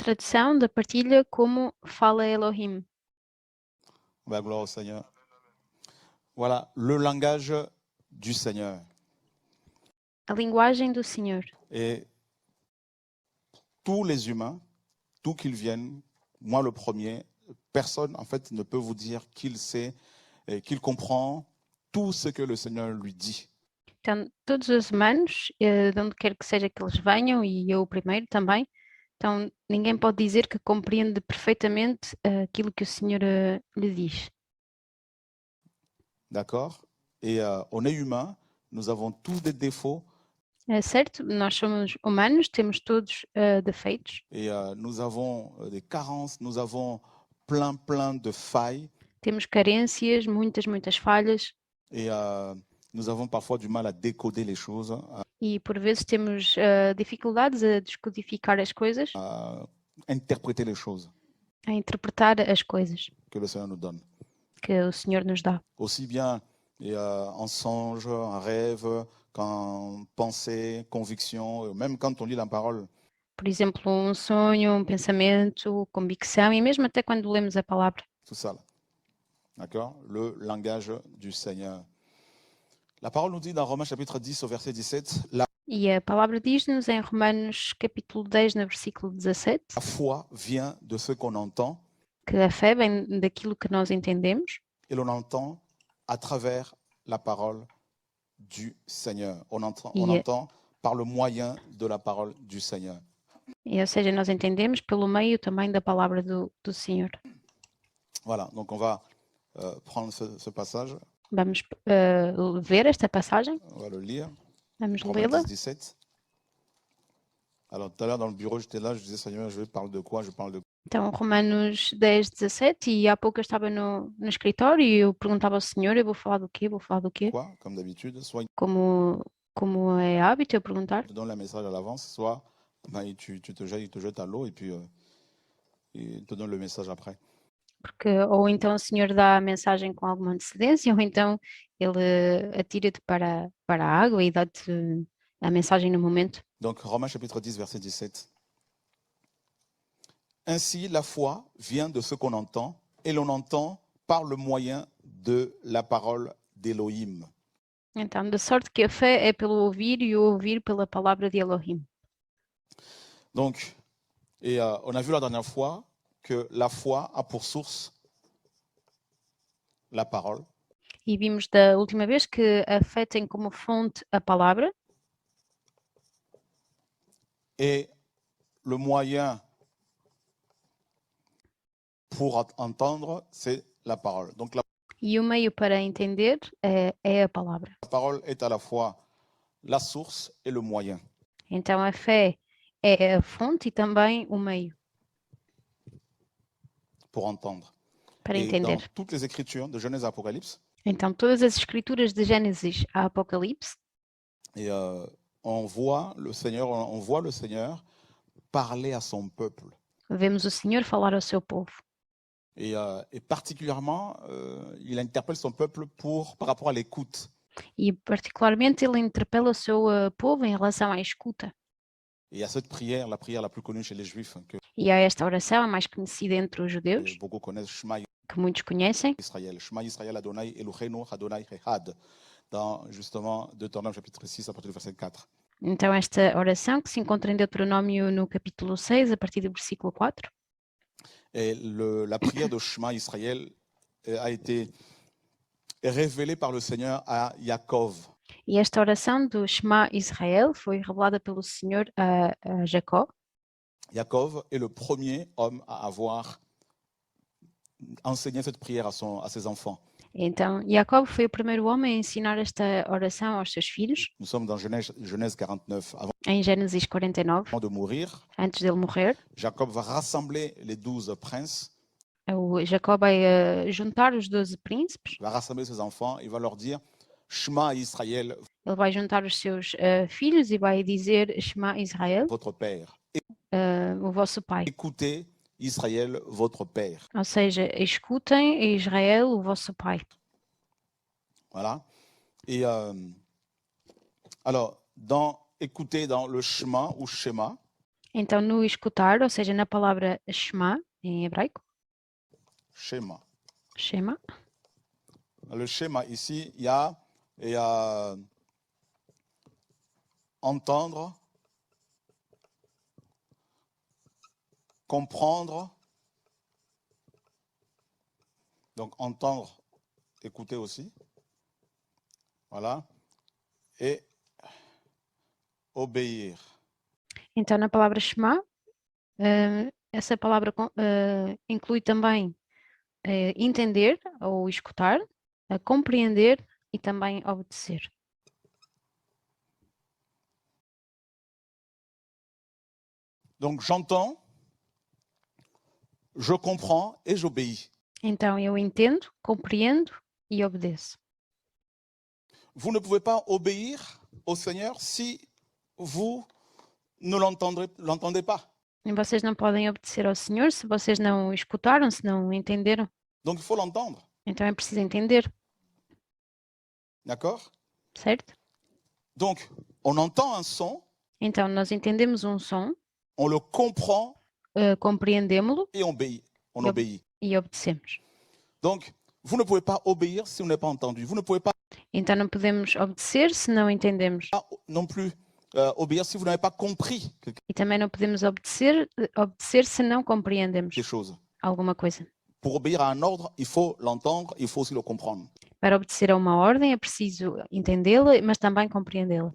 Tradução da partilha como fala Elohim. Bah, gloire au Seigneur. Voilà, le langage du Seigneur. A linguagem do Senhor. Et tous les humains, d'où qu'ils viennent, moi le premier, personne en fait ne peut vous dire qu'il sait et qu'il comprend tout ce que le Seigneur lui dit. Então, todos os humanos, de onde quer que seja que eles venham, e eu o primeiro também, então ninguém pode dizer que compreende perfeitamente aquilo que o Senhor lhe diz. D'accord? Et on est humain, nous avons tous des défauts É certo? Nós somos humanos, temos todos defeitos, et nous avons des carences, nous avons plein de failles temos carências, muitas falhas, et nous avons parfois du mal à décoder les choses, e por vezes temos dificuldades a descodificar as coisas, à interpréter les choses a interpretar as coisas que le Seigneur nous donne. que o Senhor nos dá. Aussi bien en songe, en rêve, qu'en pensée, conviction, même quand on lit la parole. Por exemplo, um sonho, um pensamento, convicção, e mesmo até quando lemos a palavra. Tout ça, là. D'accord? Le langage du Seigneur. La parole nous dit dans Romains chapitre 10 au verset 17, E a palavra diz-nos em Romanos capítulo 10, no versículo 17, la foi vient de ce qu'on entend que a fé vem daquilo que nós entendemos et l'on entend à travers la parole du Seigneur. On entend par le moyen de la parole du Seigneur. ou seja, nós entendemos pelo meio também da palavra do Senhor. Voilà, donc on va prendre ce passage, Vamos ver esta passagem, on va le lire. vamos Romains lê-la. 10, 17. Alors tout à l'heure dans le bureau, j'étais là, je disais Seigneur, je parle de quoi? Je parle de Então, Romanos 10, 17, e há pouco eu estava no escritório e eu perguntava ao Senhor, eu vou falar do quê? Vou falar do quê? quoi, comme d'habitude. Soit Como é hábito eu perguntar. il te donne la message à l'avance, soit ben, tu il te jette à l'eau et puis il te donne le message après. Porque ou então o Senhor dá a mensagem com alguma antecedência, ou então ele atira-te para a água e dá-te a mensagem no momento. Donc Romains chapitre 10, verset 17. Ainsi, la foi vient de ce qu'on entend, et l'on entend par le moyen de la parole d'Élohim. Então, de sorte que a fé é pelo ouvir e o ouvir pela palavra de Elohim. Donc, et on a vu la dernière fois que la foi a pour source la parole. E vimos da última vez que a fé tem como fonte a palavra Et le moyen pour entendre, c'est la parole. Donc la e o meio para entender é a palavra. parole est à la fois la source et le moyen. Então, a fé é a fonte e também o meio Pour entendre. para Et dans entender. toutes les écritures de Genèse à Apocalypse, Então, todas as escrituras de Gênesis a Apocalipse, et on voit le Seigneur parler à son peuple. vemos o Senhor falar ao seu povo. Et particulièrement, il interpelle son peuple par rapport à l'écoute. E particularmente ele interpela o seu povo em relação à escuta. Et à cette prière, la prière la plus connue chez les Juifs, que E há esta oração, a mais conhecida entre os judeus, beaucoup connaissent, Shema que muitos conhecem, Israël. Shema Israël Adonai Eloheinu Adonai Echad. Dans justement Deutéronome chapitre 6 à partir du verset 4. Então, esta oração que se encontra em Deuteronômio no capítulo 6, a partir do versículo 4. Et la prière de Shema Israël a été révélée par le Seigneur à Yaakov. E esta oração do Shema Israel foi revelada pelo Senhor a Jacó. Yaakov est le premier homme à avoir enseigné cette prière à ses enfants. Então, Jacob foi o primeiro homem a ensinar esta oração aos seus filhos. Nous sommes dans Genèse 49. Avant Em Gênesis 49, de mourir, antes dele morrer, Jacob va rassembler les 12 princes, o Jacob vai juntar os 12 príncipes, va rassembler ses enfants, il va leur dire Shema Israël, ele vai juntar os seus filhos e vai dizer Shema Israel, votre père. o vosso pai. Écoutez Israël, votre père. Ou seja, escutem Israel, o vosso pai. Voilà. Et alors, écoutez dans le Shema ou Shema, Então, no escutar, ou seja, na palavra Shema, em hebraico, Schéma. Shema, Le schéma ici, il y a entendre, comprendre. Donc entendre, écouter aussi. Voilà. Et obéir. então na palavra Shema, essa palavra inclui também entender ou escutar, compreender e também obedecer. Donc j'entends, je comprends et j'obéis. Então eu entendo, compreendo e obedeço. Vous ne pouvez pas obéir au Seigneur si vous ne l'entendez pas. E vocês não podem obedecer ao Senhor se vocês não escutaram, se não entenderam. Donc il faut l'entendre. Então é preciso entender, D'accord? certo? Donc on entend un son, Então nós entendemos um som, on le comprend compreendemos-lo et on Yep. obéit. e obedecemos. Donc vous ne pouvez pas obéir si vous n'avez pas entendu. Vous ne pouvez pas Então não podemos obedecer se não entendemos. non plus obéir si vous n'avez pas compris E também não podemos obedecer se não compreendemos quelque chose. alguma coisa. Pour obéir à un ordre, il faut l'entendre, il faut aussi le comprendre. Para obedecer a uma ordem é preciso entendê-la, mas também compreendê-la,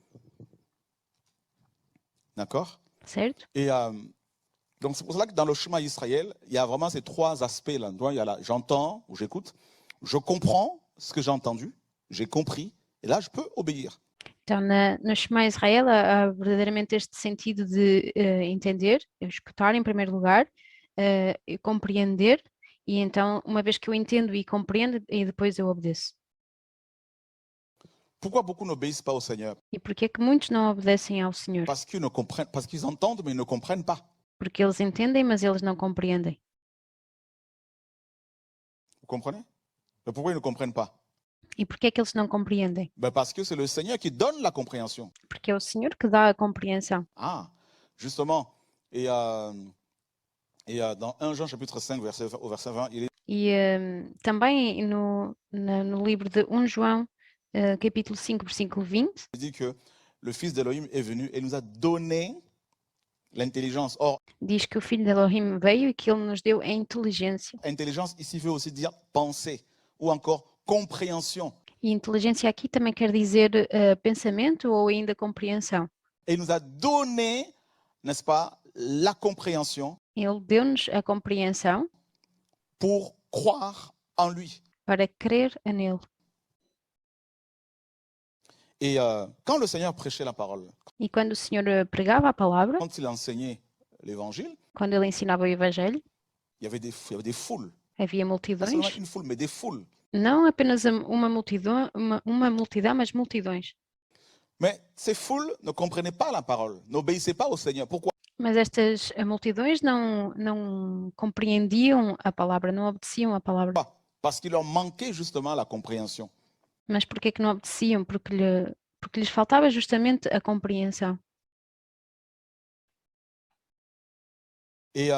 D'accord? certo? Et donc c'est pour cela que dans le schéma Israël, il y a vraiment ces trois aspects-là. Il y a là, j'entends ou j'écoute, je comprends ce que j'ai entendu, j'ai compris, et là je peux obéir. Então, no Shema Israel, há verdadeiramente este sentido de entender, escutar em primeiro lugar, e compreender, e então, uma vez que eu entendo e compreendo, e depois eu obedeço. Pourquoi beaucoup n'obéissent pas au Seigneur? E porquê é que muitos não obedecem ao Senhor? Parce qu'ils entendent, mais ils ne comprennent pas. Porque eles entendem, mas eles não compreendem. Vous comprenez? Mais pourquoi ils ne comprennent pas? E porquê é que eles não compreendem? Ben parce que c'est le Seigneur qui donne la compréhension. Porque é o Senhor que dá a compreensão. Ah, justement. Et dans 1 Jean chapitre 5, au verset 20, il est E também no livro de 1 João, capítulo 5, versículo 20, dit que le Fils d'Élohim est venu et nous a donné l'intelligence. Or, diz que o Filho de Elohim veio e que ele nos deu a inteligência. intelligence ici veut aussi dire penser ou encore compréhension. E inteligência aqui também quer dizer pensamento ou ainda compreensão. Et il nous a donné, n'est-ce pas, la compréhension Ele deu-nos a compreensão pour croire en lui. para crer nele. Et quand le Seigneur prêchait la parole, E quando o Senhor pregava a palavra, quand il enseignait l'évangile, quando ele ensinava o Evangelho, il y avait des foules. havia Pas multidões. seulement une foule, mais des foules. Não apenas uma multidão, mas multidões. Mais ces foules ne comprenaient pas la parole, n'obéissaient pas au Seigneur. Pourquoi? Mas estas multidões não compreendiam a palavra, não obedeciam a palavra. Parce qu'il leur manquait justement la compréhension. Mas porquê que não obedeciam? Porque lhes faltava justamente a compreensão. Et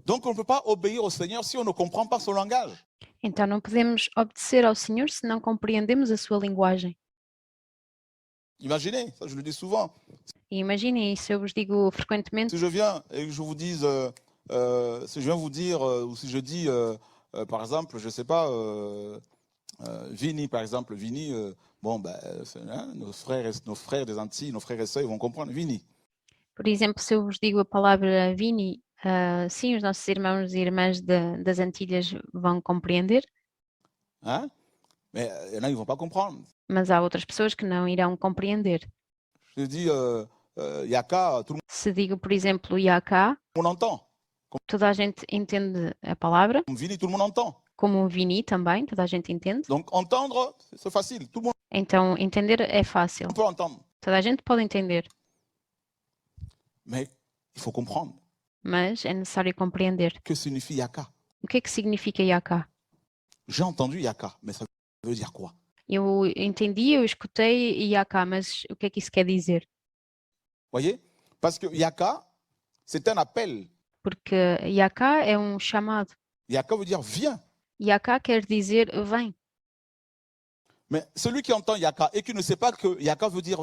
donc on ne peut pas obéir au Seigneur si on ne comprend pas son langage. Então não podemos obedecer ao Senhor se não compreendemos a sua linguagem. Imaginez, ça je le dis souvent. E imaginem, isso eu vos digo frequentemente. Si je viens et que je vous dise, si je viens vous dire, ou si je dis, par exemple, je ne sais pas, Vini, par exemple, Vini, bon, ben, nos frères des Antilles, nos frères et sœurs, ils vont comprendre, Vini. Por exemplo, se eu vos digo a palavra Vini, sim, os nossos irmãos e irmãs das Antilhas vão compreender. Hein? Mais il y en a, ils ne vont pas comprendre. Mas há outras pessoas que não irão compreender. Je dis Yaka, tout le Se digo, por exemplo, Yaka, monde entend. toda a gente entende a palavra. Comme Vini, tout le monde entend. Como Vini também, toda a gente entende. Donc entendre, c'est facile. Tout le monde Então, entender é fácil. peut entendre. Toda a gente pode entender. Mais il faut comprendre. Mas é necessário compreender. Que signifie Yaka? O que é que significa Yaka? J'ai entendu Yaka, mais ça veut dire quoi? Eu entendi, eu escutei Yaka, mas o que é que isso quer dizer? Voyez? Parce que Yaka, c'est un appel. Porque Yaka é um chamado. Yaka veut dire viens. Yaka quer dizer vem. Mais celui qui entend Yaka et qui ne sait pas que Yaka veut dire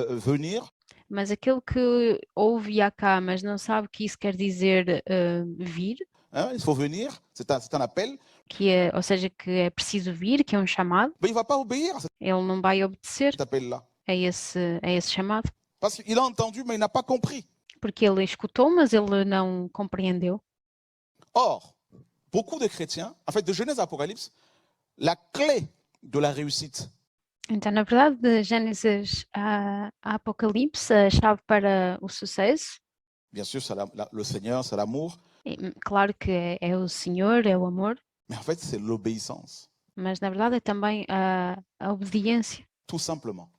venir, Mas aquele que ouve Yaka, mas não sabe que isso quer dizer vir, hein, il faut venir, c'est un appel, que é, ou seja, que é preciso vir, que é um chamado, mais il ne va pas obéir à ele não vai obedecer cet appel-là. a esse chamado, Parce qu'il a entendu, mais il n'a pas compris. porque ele escutou, mas ele não compreendeu. Or, beaucoup de chrétiens, en fait, de Genèse à Apocalypse, la clé de la réussite, Então, na verdade, de Gênesis a Apocalipse, a chave para o sucesso, bien sûr, c'est le Seigneur, c'est l'amour, claro que é o Senhor, é o amor, mais en fait, c'est l'obéissance, mas na verdade é também a obediência. tout simplement.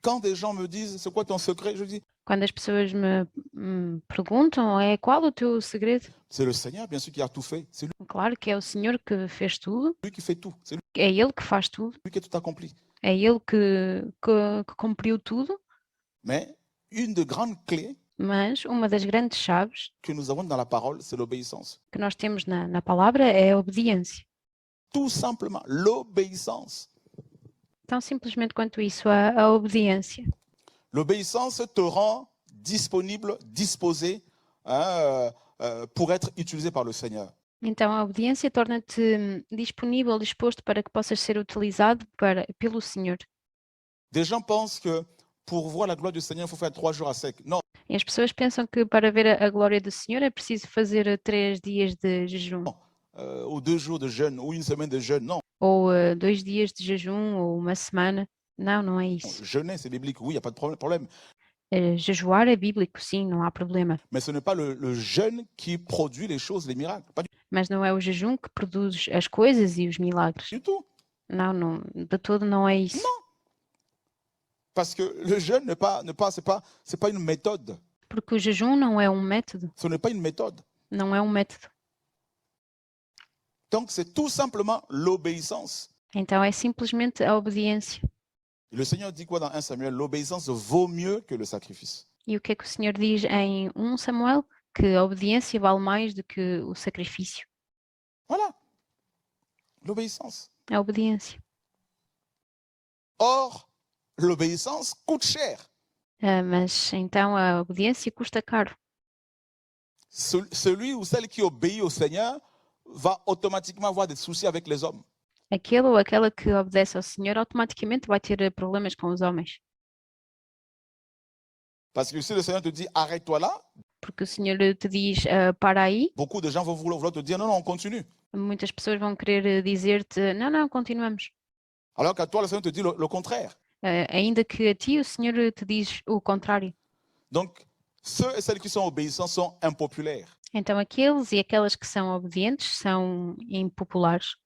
Quand des gens me disent, c'est quoi ton secret? Je dis, Quando as pessoas me perguntam, qual o teu segredo? c'est le Seigneur, bien sûr, qui a tout fait. C'est Claro que é o Senhor que fez tudo, lui qui fait tout. C'est é Ele que faz tudo, lui qui a tout accompli. é Ele que cumpriu tudo, Mais une des grandes clés mas uma das grandes chaves que nous avons dans la parole, c'est l'obéissance. que nós temos na palavra é a obediência. Tout simplement, l'obéissance. Tão simplesmente quanto isso, a obediência. L'obéissance te rend disponible, disposé hein, pour être utilisé par le Seigneur. Então, a obediência torna-te disponível, disposto para que possas ser utilizado pelo Senhor. Des gens pensent que pour voir la gloire du Seigneur, il faut faire 3 jours à sec. Non, E as pessoas pensam que para ver a glória do Senhor é preciso fazer 3 dias de jejum, ou 2 jours de jeûne, ou une semaine de jeûne. Non, ou 2 dias de jejum, ou uma semana. Não, não é isso. jeûner, c'est biblique, oui, il n'y a pas de problème. Jejuar é bíblico, sim, não há problema. Mais ce n'est pas le jeûne qui produit les choses, les miracles. Pas Mas não é o jejum que produz as coisas e os milagres. du tout. Não, não, de todo não é isso. Parce que le jeûne c'est pas une méthode. Porque o jejum não é um método. Ce n'est pas une méthode. Não é um método. Donc c'est tout simplement l'obéissance. Então é simplesmente a obediência. Et le Seigneur dit quoi dans 1 Samuel? L'obéissance vaut mieux que le sacrifice. E o que é que o Senhor diz em 1 Samuel? Que a obediência vale mais do que o sacrifício. Voilà. L'obéissance. A obediência. Or, l'obéissance coûte cher. Mas então a obediência custa caro. Celui ou celle qui obéit au Seigneur va automatiquement avoir des soucis avec les hommes. Aquele ou aquela que obedece ao Senhor automaticamente vai ter problemas com os homens. Parce que si le Seigneur te dit arrête-toi là, Porque o Senhor te diz para aí, beaucoup de gens vont vouloir te dire non, non, on continue. muitas pessoas vão querer dizer-te não, não, continuamos. Alors qu'à toi, le Seigneur te dit le contraire. Ainda que a ti o Senhor te diz o contrário. Donc, ceux et celles qui sont obéissants sont impopulaires. Então aqueles e aquelas que são obedientes são impopulares.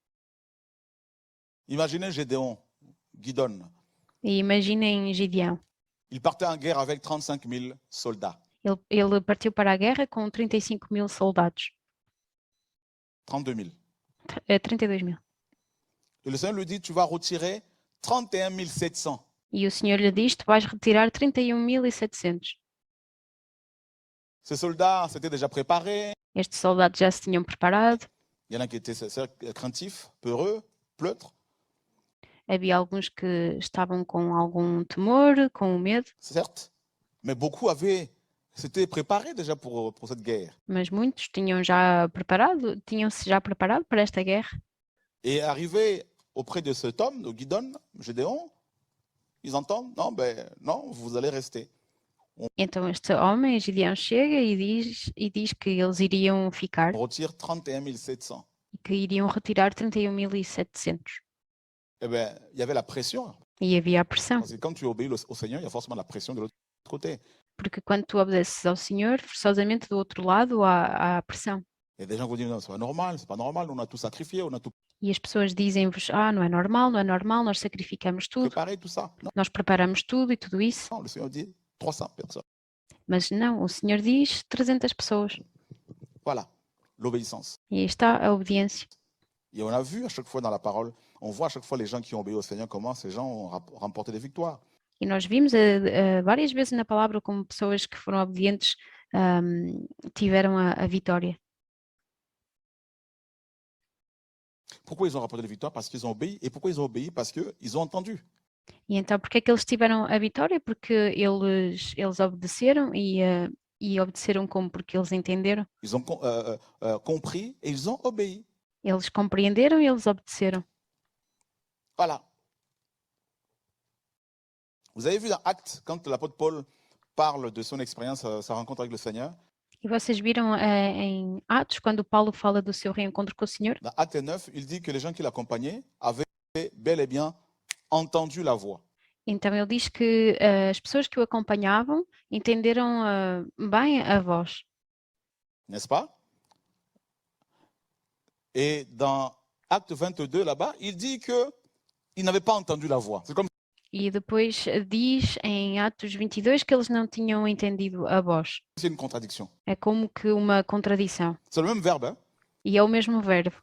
Imaginez Gédéon, Gidon. E imaginem Gideão. Il partait en guerre avec 35 000 soldats. Ele partiu para a guerra com 35 mil soldados. 32 000. 32 mil. Et le Seigneur lui dit, tu vas retirer 31 700. E o Senhor lhe diz, tu vais retirar 31.700. Ces soldats s'étaient déjà préparés. Estes soldados já se tinham preparado. Il y en a qui étaient craintifs, peureux, pleutres. Havia alguns que estavam com algum temor, com medo, Certes, mais beaucoup s'étaient préparés déjà pour cette guerre. mas muitos tinham-se já preparado para esta guerra. Et arrivé auprès de cet homme, de Gidon, Gédéon, ils entendent, non, vous allez rester. Então este homem, Gideão, chega e diz que eles iriam ficar On retire 31 700. e que iriam retirar 31.700. Eh bien, il y avait la pression. E havia a pressão, Parce que quand tu obéis au Seigneur, il y a forcément la pression de l'autre côté. porque quando tu obedeces ao Senhor, forçosamente do outro lado há a pressão. Il y a des gens qui vont dire, non, c'est pas normal, on a tout sacrifié, on a tout E as pessoas dizem-vos, não é normal, nós sacrificamos tudo, préparé, tout ça. Non, nós preparamos tudo e tudo isso. non, le Seigneur dit 300 personnes. Mas não, o Senhor diz 300 pessoas. Voilà, l'obéissance. E aí está a obediência. Et on a vu à chaque fois dans la parole on voit à chaque fois les gens qui ont obéi au Seigneur, comment ces gens ont remporté des victoires. E nós vimos várias vezes na palavra como pessoas que foram obedientes tiveram a vitória. Pourquoi ils ont remporté des victoires? Parce qu'ils ont obéi. Et pourquoi ils ont obéi? Parce qu'ils ont entendu. E então, porque é que eles tiveram a vitória? Porque eles obedeceram e obedeceram como? Porque eles entenderam. Ils ont compris et ils ont obéi. Eles compreenderam e eles obedeceram. Voilà. Vous avez vu dans Actes, quand l'apôtre Paul parle de son expérience, sa rencontre avec le Seigneur, E vocês viram em Atos, quando Paulo fala do seu reencontro com o Senhor, dans Acte 9, il dit que les gens qui l'accompagnaient avaient bel et bien entendu la voix. então ele diz que as pessoas que o acompanhavam entenderam bem a voz. N'est-ce pas? Et dans Acte 22, là-bas, il dit qu'ils n'avaient pas entendu la voix. C'est comme E depois diz em Atos 22 que eles não tinham entendido a voz. si c'est une contradiction. É como que uma contradição. C'est le même verbe, hein? E é o mesmo verbo.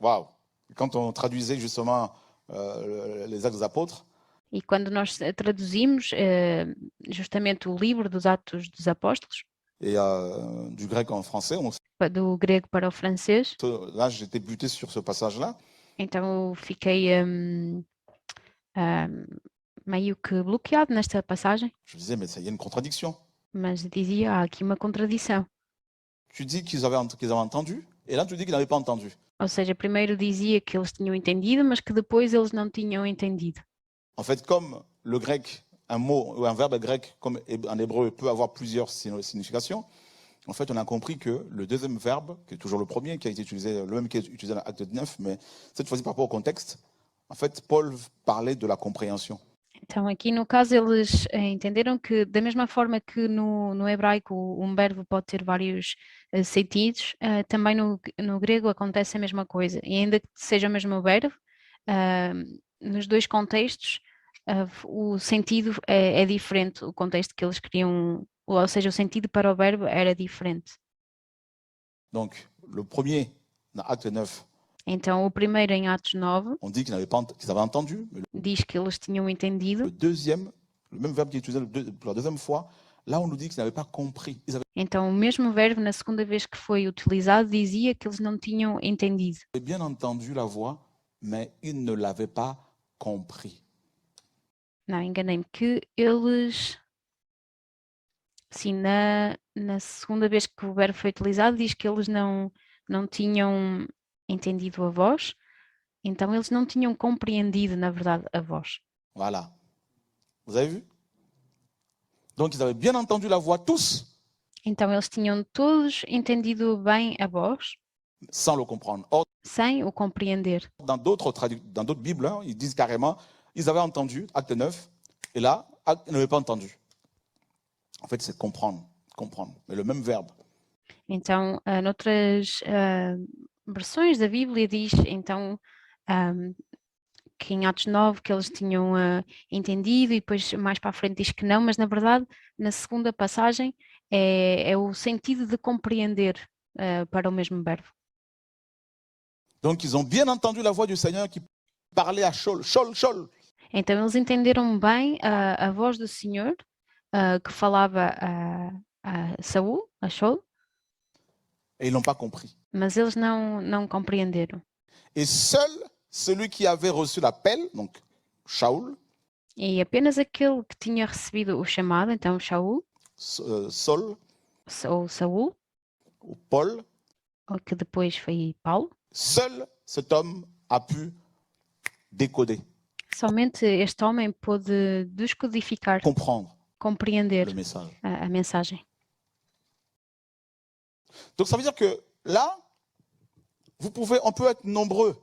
Waouh! Quand on traduisait justement les Actes des Apôtres, E quando nós traduzimos justamente o livro dos Atos dos Apóstolos, et du grec en français, do grego para o francês, là j'étais buté sur ce passage-là. então eu fiquei meio que bloqueado nesta passagem, Je me disais, mais ça y a une contradiction. mas dizia, há aqui uma contradição. Tu dis qu'ils avaient entendu, et là tu dis qu'ils n'avaient pas entendu. Ou seja, primeiro dizia que eles tinham entendido, mas que depois eles não tinham entendido. En fait, comme le grec, un mot ou un verbe grec, comme en hébreu, peut avoir plusieurs significations, en fait, on a compris que le deuxième verbe, qui est toujours le premier, qui a été utilisé, le même qui est utilisé dans l'acte 9, mais cette fois-ci par rapport au contexte, en fait, Paul parlait de la compréhension. Então, aqui no caso, eles entenderam que, da mesma forma que no hebraico um verbo pode ter vários sentidos, também no grego acontece a mesma coisa. E ainda que seja o mesmo verbo, nos dois contextos, o sentido é diferente, o contexto que eles queriam, ou seja, o sentido para o verbo era diferente. Donc, le premier, dans acte 9, então, o primeiro em Atos 9, on dit qu'ils avaient entendu, mais diz que eles tinham entendido. le deuxième, le même verbe qui est utilisé pour la deuxième fois, là on nous dit qu'ils n'avaient pas compris. Então, o mesmo verbo, na segunda vez que foi utilizado, dizia que eles não tinham entendido. Ils avaient bien entendu la voix, mais ils ne l'avaient pas compris. Não, enganei-me, que eles... Sim, na segunda vez que o verbo foi utilizado, diz que eles não tinham entendido a voz, então eles não tinham compreendido, na verdade, a voz. Voilà. Vous avez vu? Donc, ils avaient bien entendu la voix, tous. Então, eles tinham todos entendido bem a voz, sans le comprendre. Or, sem o compreender. dans d'autres Bibles, hein, ils disent carrément, ils avaient entendu, acte 9, et là, ils n'avaient pas entendu. En fait, c'est comprendre, mais le même verbe. Então, noutras versões da Bíblia diz, então, que em Atos 9 que eles tinham entendido e depois mais para a frente diz que não, mas na verdade, na segunda passagem, é o sentido de compreender para o mesmo verbo. Donc, ils ont bien entendu la voix du Seigneur qui parlait à Shaul, Shaul, Shaul. Então, eles entenderam bem a voz do Senhor que falava a Saul, a Shaul. Et ils n'ont pas compris. Mas eles não compreenderam. Et seul celui qui avait reçu l'appel, donc Shaul, e apenas aquele que tinha recebido o chamado, então Shaul, Saul, ou Saul, ou Paul, ou que depois foi Paulo, seul cet homme a pu décoder, somente este homem pôde descodificar, compreender le message. A mensagem. Donc ça veut dire que là, on peut être nombreux.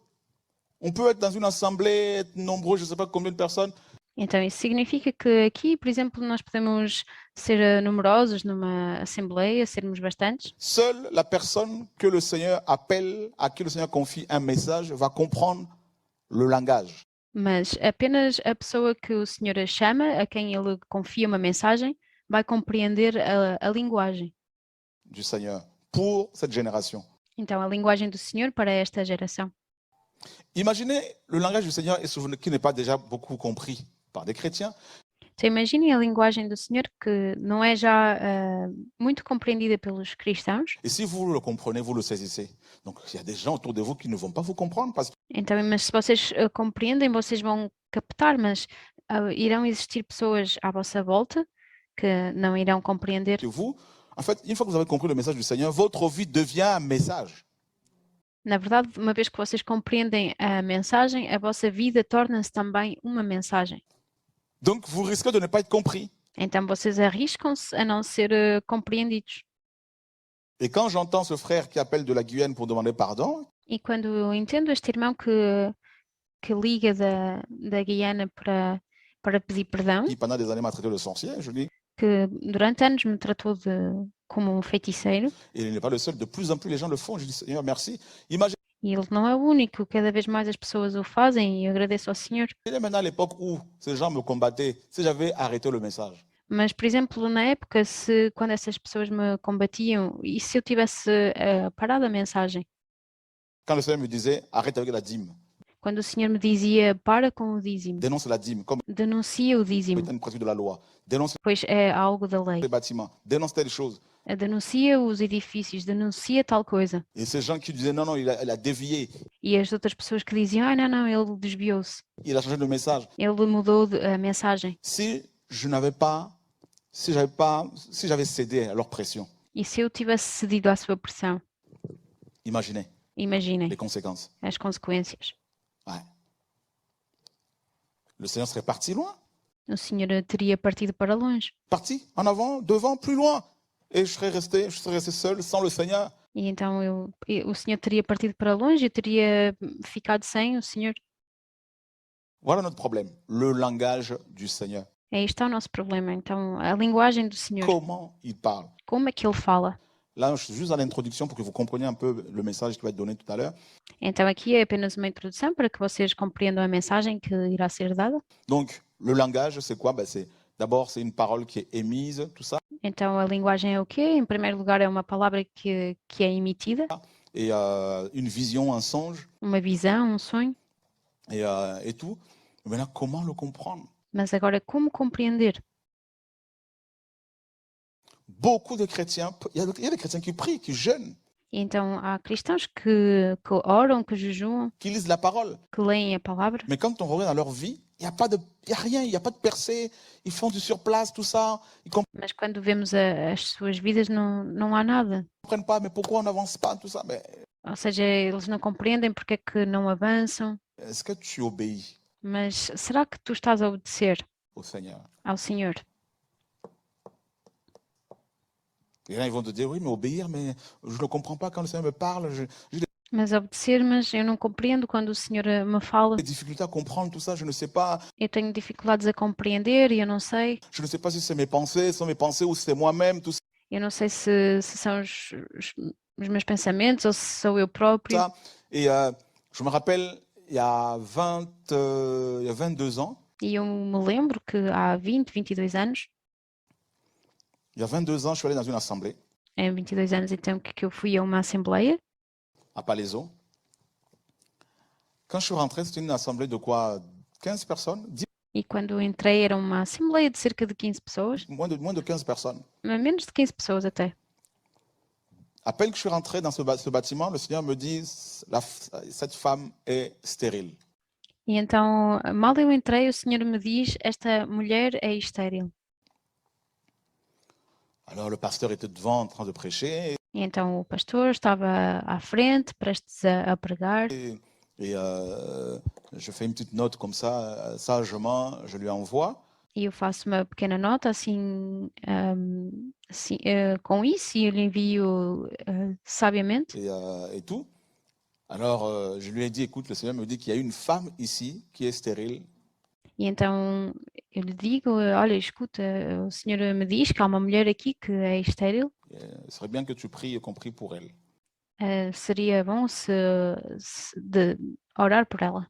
On peut être dans une assemblée, être nombreux, je ne sais pas combien de personnes. Então isso significa que aqui, por exemplo, nós podemos ser numerosos numa assembleia, sermos bastantes. Seule la personne que le Seigneur appelle, à qui le Seigneur confie un message, va comprendre le langage. Mas apenas a pessoa que o Senhor chama, a quem ele confia uma mensagem, vai compreender a linguagem du Seigneur pour cette génération. Então, a linguagem do Senhor para esta geração. Imaginez le langage du Seigneur qui n'est pas déjà beaucoup compris par des chrétiens. Então imaginem a linguagem do Senhor que não é já muito compreendida pelos cristãos. Et si vous le comprenez, vous le saisissez. Donc il y a des gens autour de vous qui ne vont pas vous comprendre parce Então, mas se vocês compreendem, vocês vão captar, mas irão existir pessoas à vossa volta que não irão compreender. que vous, en fait, une fois que vous avez compris le message du Seigneur, votre vie devient un message. Na verdade, uma vez que vocês compreendem a mensagem, a vossa vida torna-se também uma mensagem. Donc vous risquez de ne pas être compris. Então vocês arriscam-se a não ser compreendidos. Et quand j'entends ce frère qui appelle de la Guyane pour demander pardon, E quando eu entendo este irmão que liga da Guiana para pedir perdão, qui pendant des années m'a traité de sorcier, je dis, que durante anos me tratou como um feiticeiro, et il n'est pas le seul, de plus en plus les gens le font, je dis Seigneur, merci. Imaginez e ele não é o único, cada vez mais as pessoas o fazem e eu agradeço ao Senhor. maintenant à l'époque où ces gens me combattaient, si j'avais arrêté le message. Mas, por exemplo, na época, quando essas pessoas me combatiam, e se eu tivesse parado a mensagem? Quand le Seigneur me disait, arrête avec la dîme, Quando o Senhor me dizia, para com o dízimo, dénonce la dîme, comme denuncia o dízimo, une pratique de la loi, dénonce pois é algo da lei. les bâtiments, dénonce telle chose. Denuncia os edifícios, denuncia tal coisa. Et ces gens qui disaient, non, non, il a dévié, E as outras pessoas que diziam, não, ele desviou-se, il a changé de message. ele mudou a mensagem. Si j'avais cédé à leur pression, E se eu tivesse cedido à sua pressão, imaginez imaginem les conséquences. as consequências. Ouais. Le Seigneur serait parti loin, O Senhor teria partido para longe. parti en avant, devant, plus loin. Et je serais resté seul sans le Seigneur. E então o Senhor teria partido para longe, eu teria ficado sem o Senhor. Voilà notre problème, le langage du Seigneur. Aí está o nosso problema. Então, a linguagem do Senhor, Comment il parle. como é que Ele fala? Là, je suis juste à l'introduction pour que vous compreniez un peu le message qui va être donné tout à l'heure. Então, aqui é apenas uma introdução para que vocês compreendam a mensagem que irá ser dada. Donc, le langage, c'est quoi? D'abord, c'est une parole qui est émise, tout ça, Então, a linguagem é o quê? Em primeiro lugar, é uma palavra que é emitida, et une vision, un songe, uma visão, um sonho. et tout. Maintenant, comment le comprendre? Mas agora, como compreender? Beaucoup de chrétiens, il y a des chrétiens qui prient, qui jeûnent, Então, há cristãos que oram, que jejuam, qui lisent la parole. que leem a palavra, Mais quand on regarde dans leur vie, il n'y a rien, il n'y a pas de percée, ils font du surplace, tout ça, ils ne mas quando vemos as suas vidas não há nada. comprennent pas, mais pourquoi on n'avance pas, tout ça. Mais Ou seja, eles não compreendem porque é que não avançam. est-ce que tu obéis Mas será que tu estás a obedecer au Seigneur? ao Senhor? Et là, ils vont te dire, oui, mais obéir, mais je ne comprends pas quand le Seigneur me parle, j'ai Mas obedecer, mas eu não compreendo quando o Senhor me fala. des difficultés à comprendre tout ça, je ne sais pas. Eu tenho dificuldades a compreender e eu não sei. Je ne sais pas si c'est mes pensées, sont mes pensées ou c'est moi-même, tout Eu não sei se são os meus pensamentos ou se sou eu próprio. ça. Et je me rappelle, il y a 22 ans, E eu me lembro que há 20, 22 anos, il y a 22 ans, je suis allé dans une assemblée em 22 anos então que eu fui a uma assembleia, à Palaiseau. Quand je suis rentré, c'était une assemblée de quoi? 15 personnes? 10, e quando eu entrei era uma assembleia de cerca de 15 pessoas, moins de 15 personnes. menos de 15 pessoas até. À peine que je suis rentré dans ce bâtiment, le Seigneur me dit, cette femme est stérile. E então, mal eu entrei, o Senhor me diz, esta mulher é estéril. Alors le pasteur était devant en train de prêcher, E então o pastor estava à frente, prestes a pregar, et je fais une petite note comme ça, sagement, je lui envoie. e eu faço uma pequena nota assim, com isso, e eu lhe envio sabiamente. Et tout. Alors, je lui ai dit, écoute, le Seigneur me dit qu'il y a une femme ici qui est stérile. E então eu lhe digo, olha, escuta, o Senhor me diz que há uma mulher aqui que é estéril. Ce serait bien que tu pries et qu'on prie pour elle. Seria bom de orar por ela.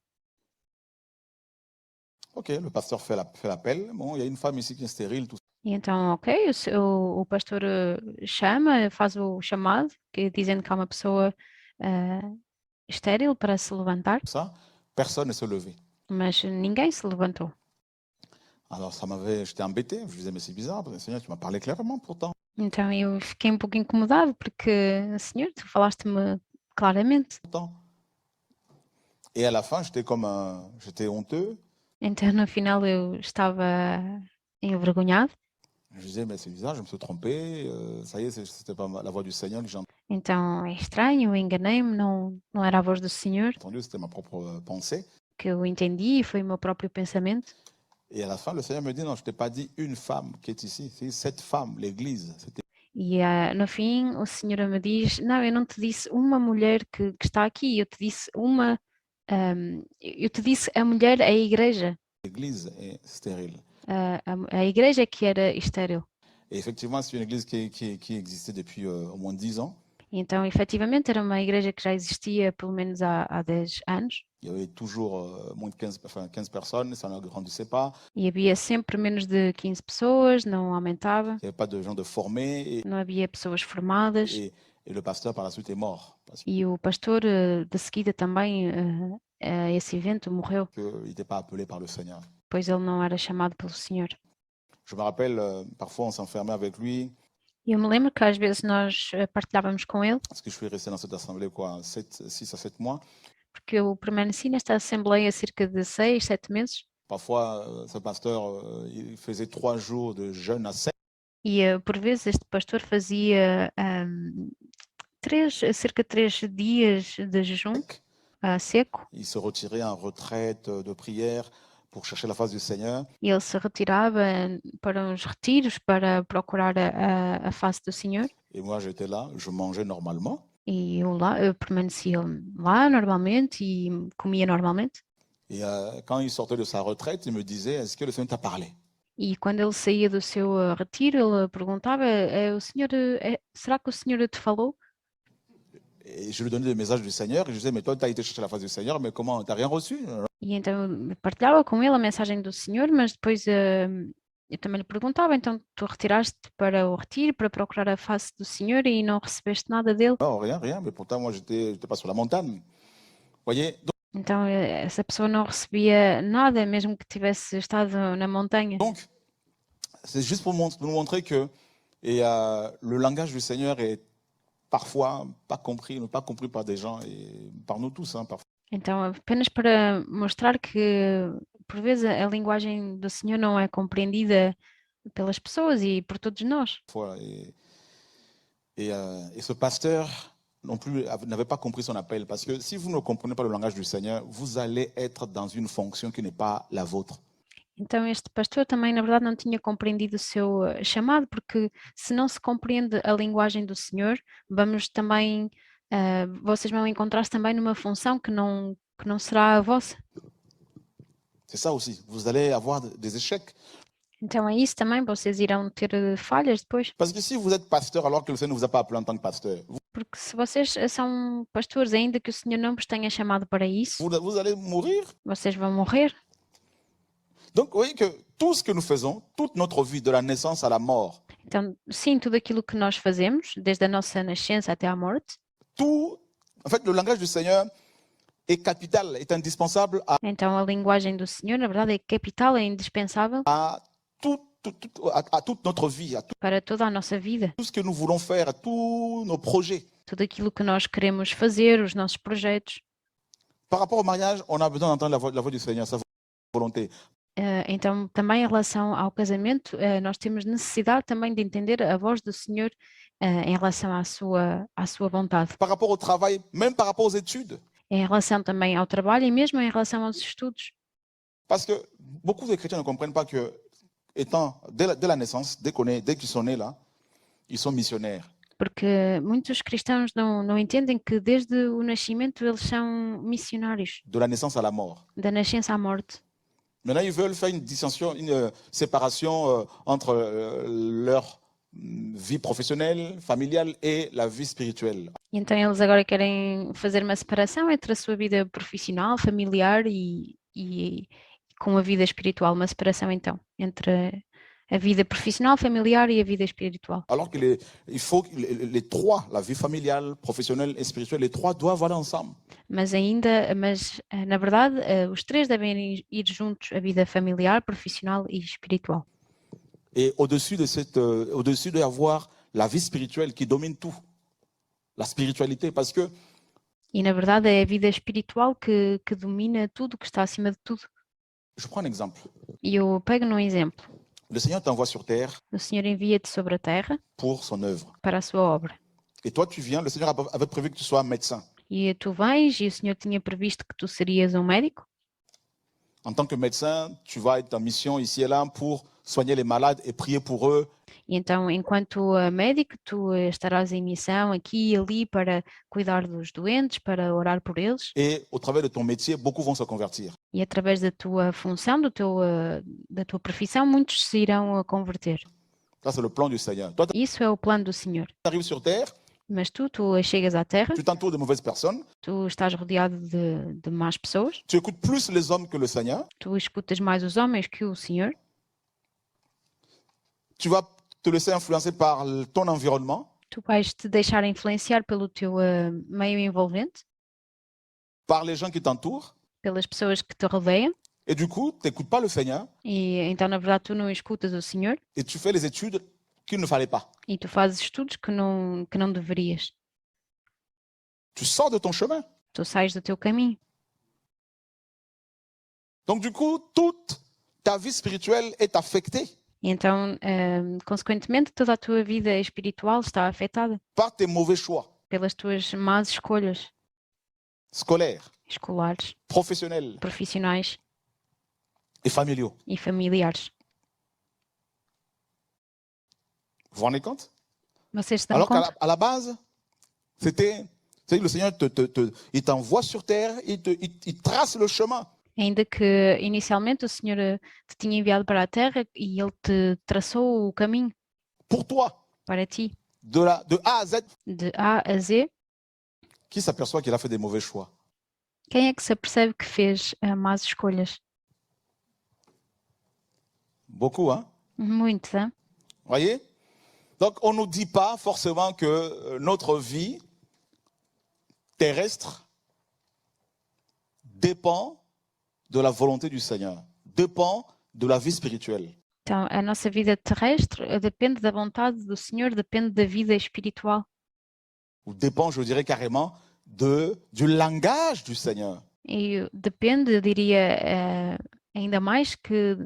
Ok, le pasteur fait l'appel. Bon, il y a une femme ici qui est stérile, tout ça. E então, ok, o pastor chama, faz o chamado, dizendo que há uma pessoa estéril para se levantar, ça, personne ne s'est levé. mas ninguém se levantou. Alors j'étais embêté, je me disais, mais c'est bizarre, parce que Seigneur, tu m'as parlé clairement pourtant. Então eu fiquei um pouco incomodado porque, Senhor, tu falaste-me claramente. Et à la fin, j'étais honteux. Então no final eu estava envergonhado. Je disais, mais c'est bizarre, je me suis trompé, ça y est, c'était pas la voix du Seigneur que j'ai Então é estranho, eu enganei-me, não era a voz do Senhor entendu, c'était ma propre pensée. que eu entendi e foi o meu próprio pensamento. Et à la fin, le Seigneur me dit, non, je t'ai pas dit une femme qui est ici, c'est cette femme, l'Église. E no fim o Senhor me diz, não, eu não te disse uma mulher que está aqui, eu te disse eu te disse a mulher, a igreja. L'Église est stérile. A igreja que era estéril. Et effectivement, c'est une église qui existait depuis au moins 10 ans. Então, efetivamente, era uma igreja que já existia pelo menos há 10 anos. Il y avait toujours moins de 15 personnes, ça ne grandissait pas. E havia sempre menos de 15 pessoas, não aumentava. Il n'y avait pas de gens de formés. Não havia pessoas formadas. Et le pasteur, par la suite, est mort. E o pastor, de seguida também, a esse evento, morreu. Il n'était pas appelé par le Seigneur. Pois ele não era chamado pelo Senhor. Je me rappelle, parfois on s'enfermait avec lui. Eu me lembro que às vezes nós partilhávamos com ele. Parce que je suis resté dans cette assemblée 6 à 7 mois. Porque eu permaneci nesta assembleia há cerca de 6, 7 meses. Parfois, ce pasteur, il faisait 3 jours de jeûne à sec. E por vezes este pastor fazia cerca de 3 dias de jejum seco. Il se retirait en retraite de prière pour chercher la face du Seigneur. E ele se retirava para uns retiros para procurar a face do Senhor. Et moi, j'étais là, je mangeais normalement. E eu permanecia lá normalmente e comia normalmente. Et quand il sortait de sa retraite, il me disait, est-ce que le Seigneur t'a parlé? E quando ele saía do seu retiro, ele perguntava, será que o Senhor te falou? Et je lui donnais des messages du Seigneur et je disais, mais toi, tu as été chercher la face du Seigneur, mais comment? Tu n'as rien reçu? E então eu partilhava com ele a mensagem do Senhor, mas depois eu também lhe perguntava, então tu retiraste para o retiro, para procurar a face do Senhor e não recebeste nada dele? Non, rien, mais pourtant, moi, j'étais pas sur la montagne. Voyez? Então essa pessoa não recebia nada, mesmo que tivesse estado na montanha. Donc, c'est juste pour nous montrer que le langage du Seigneur est parfois pas compris par des gens et par nous tous, parfois. Então, apenas para mostrar que, por vezes, a linguagem do Senhor não é compreendida pelas pessoas e por todos nós. Et ce pasteur non plus n'avait pas compris son appel, parce que si vous ne comprenez pas le langage du Seigneur, vous allez être dans une fonction qui n'est pas la vôtre. Então este pastor também, na verdade, não tinha compreendido o seu chamado, porque se não se compreende a linguagem do Senhor, vamos também, vocês vão encontrar-se também numa função que não será a vossa. C'est ça aussi, vous allez avoir des échecs. Então é isso também, vocês irão ter falhas depois. Parce que si vous êtes pasteur alors que le Seigneur ne vous a pas appelé en tant que pasteur, Porque se vocês são pastores, ainda que o Senhor não vos tenha chamado para isso, vous allez mourir. vocês vão morrer. Donc, vous voyez que tout ce que nous faisons, toute notre vie, de la naissance à la mort, Então, sim, tudo aquilo que nós fazemos, desde a nossa nascença até à morte, tout, en fait, le langage du Seigneur est capital, est indispensable então a linguagem do Senhor, na verdade, é capital, é indispensável à toute notre vie, à para toda a nossa vida. tout ce que nous voulons faire, à tous nos projets. Tudo aquilo que nós queremos fazer, os nossos projetos. Par rapport au mariage, on a besoin d'entendre la voix du Seigneur, sa volonté. Então, também em relação ao casamento, nós temos necessidade também de entender a voz do Senhor em relação à sua vontade. Par rapport au travail, même par rapport aux études. Em relação também ao trabalho e mesmo em relação aos estudos. Parce que beaucoup de chrétiens ne comprennent pas que, dès la naissance, dès qu'ils sont nés là, ils sont missionnaires. Porque muitos cristãos não entendem que desde o nascimento eles são missionários. De la naissance à la mort. Da nascença à morte. Maintenant, ils veulent faire une distinction, une séparation entre leur vie professionnelle, familiale et la vie spirituelle. E então eles agora querem fazer uma separação entre a sua vida profissional, familiar e com a vida espiritual, uma separação então entre A vida profissional, familiar e a vida espiritual. Alors il faut que les trois, la vie familiale, professionnelle et spirituelle, les trois doivent aller ensemble. Mas na verdade, os três devem ir juntos, a vida familiar, profissional e espiritual. Et au-dessus de avoir la vie spirituelle qui domine tout, la spiritualité, parce que E na verdade é a vida espiritual que domina tudo, que está acima de tudo. je prends un exemple. E eu pego num exemplo. Le Seigneur t'envoie sur terre O Senhor envia-te sobre a terra pour son œuvre. para a sua obra. Et toi, tu viens, le Seigneur avait prévu que tu sois médecin. E tu vais e o Senhor tinha previsto que tu serias um médico. En tant que médecin, tu vas être en mission ici et là pour soigner les malades et prier pour eux. E então, enquanto médico, tu estarás em missão aqui e ali para cuidar dos doentes, para orar por eles. Et au travers de ton métier, beaucoup vont se convertir. E através da tua função, da tua profissão, muitos se irão converter. Ça, c'est le plan du Seigneur. Toi, tu Isso é o plano do Senhor. arrives sur terre, Mas tu chegas à terra, tu t'entoures de mauvaises personnes, tu estás rodeado de más pessoas, tu écoutes plus les hommes que le Seigneur, tu escutas mais os homens que o Senhor, tu vas te laisser influencer par ton environnement, tu vais te deixar influenciar pelo teu meio envolvente, par les gens qui t'entourent, pelas pessoas que te rodeiam, et du coup, tu n'écoutes pas le Seigneur e então na verdade tu não escutas o Senhor et tu fais les études qu'il ne fallait pas. e tu fazes estudos que não deverias. Tu sors de ton chemin. Tu sais do teu caminho. Donc du coup, toute ta vie spirituelle est affectée E então, consequentemente, toda a tua vida espiritual está afetada par tes mauvais choix pelas tuas más escolhas scolaires, escolares, professionnels profissionais et familiaux. e familiares. Vous vous rendez compte? Vocês se dão Alors qu'à conta? à la base, c'était, le Seigneur il t'envoie sur terre, il trace le chemin. Ainda que inicialmente o Senhor te tinha enviado para a terra e Ele te traçou o caminho Pour toi, para ti, de A à Z, de A a Z. qui s'aperçoit qu'il a fait des mauvais choix? Quem é que se apercebe que fez más escolhas? Beaucoup, hein? Muitos, hein? Voyez? Donc, on ne nous dit pas forcément que notre vie terrestre dépend de la volonté du Seigneur, dépend de la vie spirituelle. Então, a nossa vida terrestre depende da vontade do Senhor, depende da vida espiritual. Ou dépend, je dirais carrément, du langage du Seigneur. E depende, eu diria, ainda mais que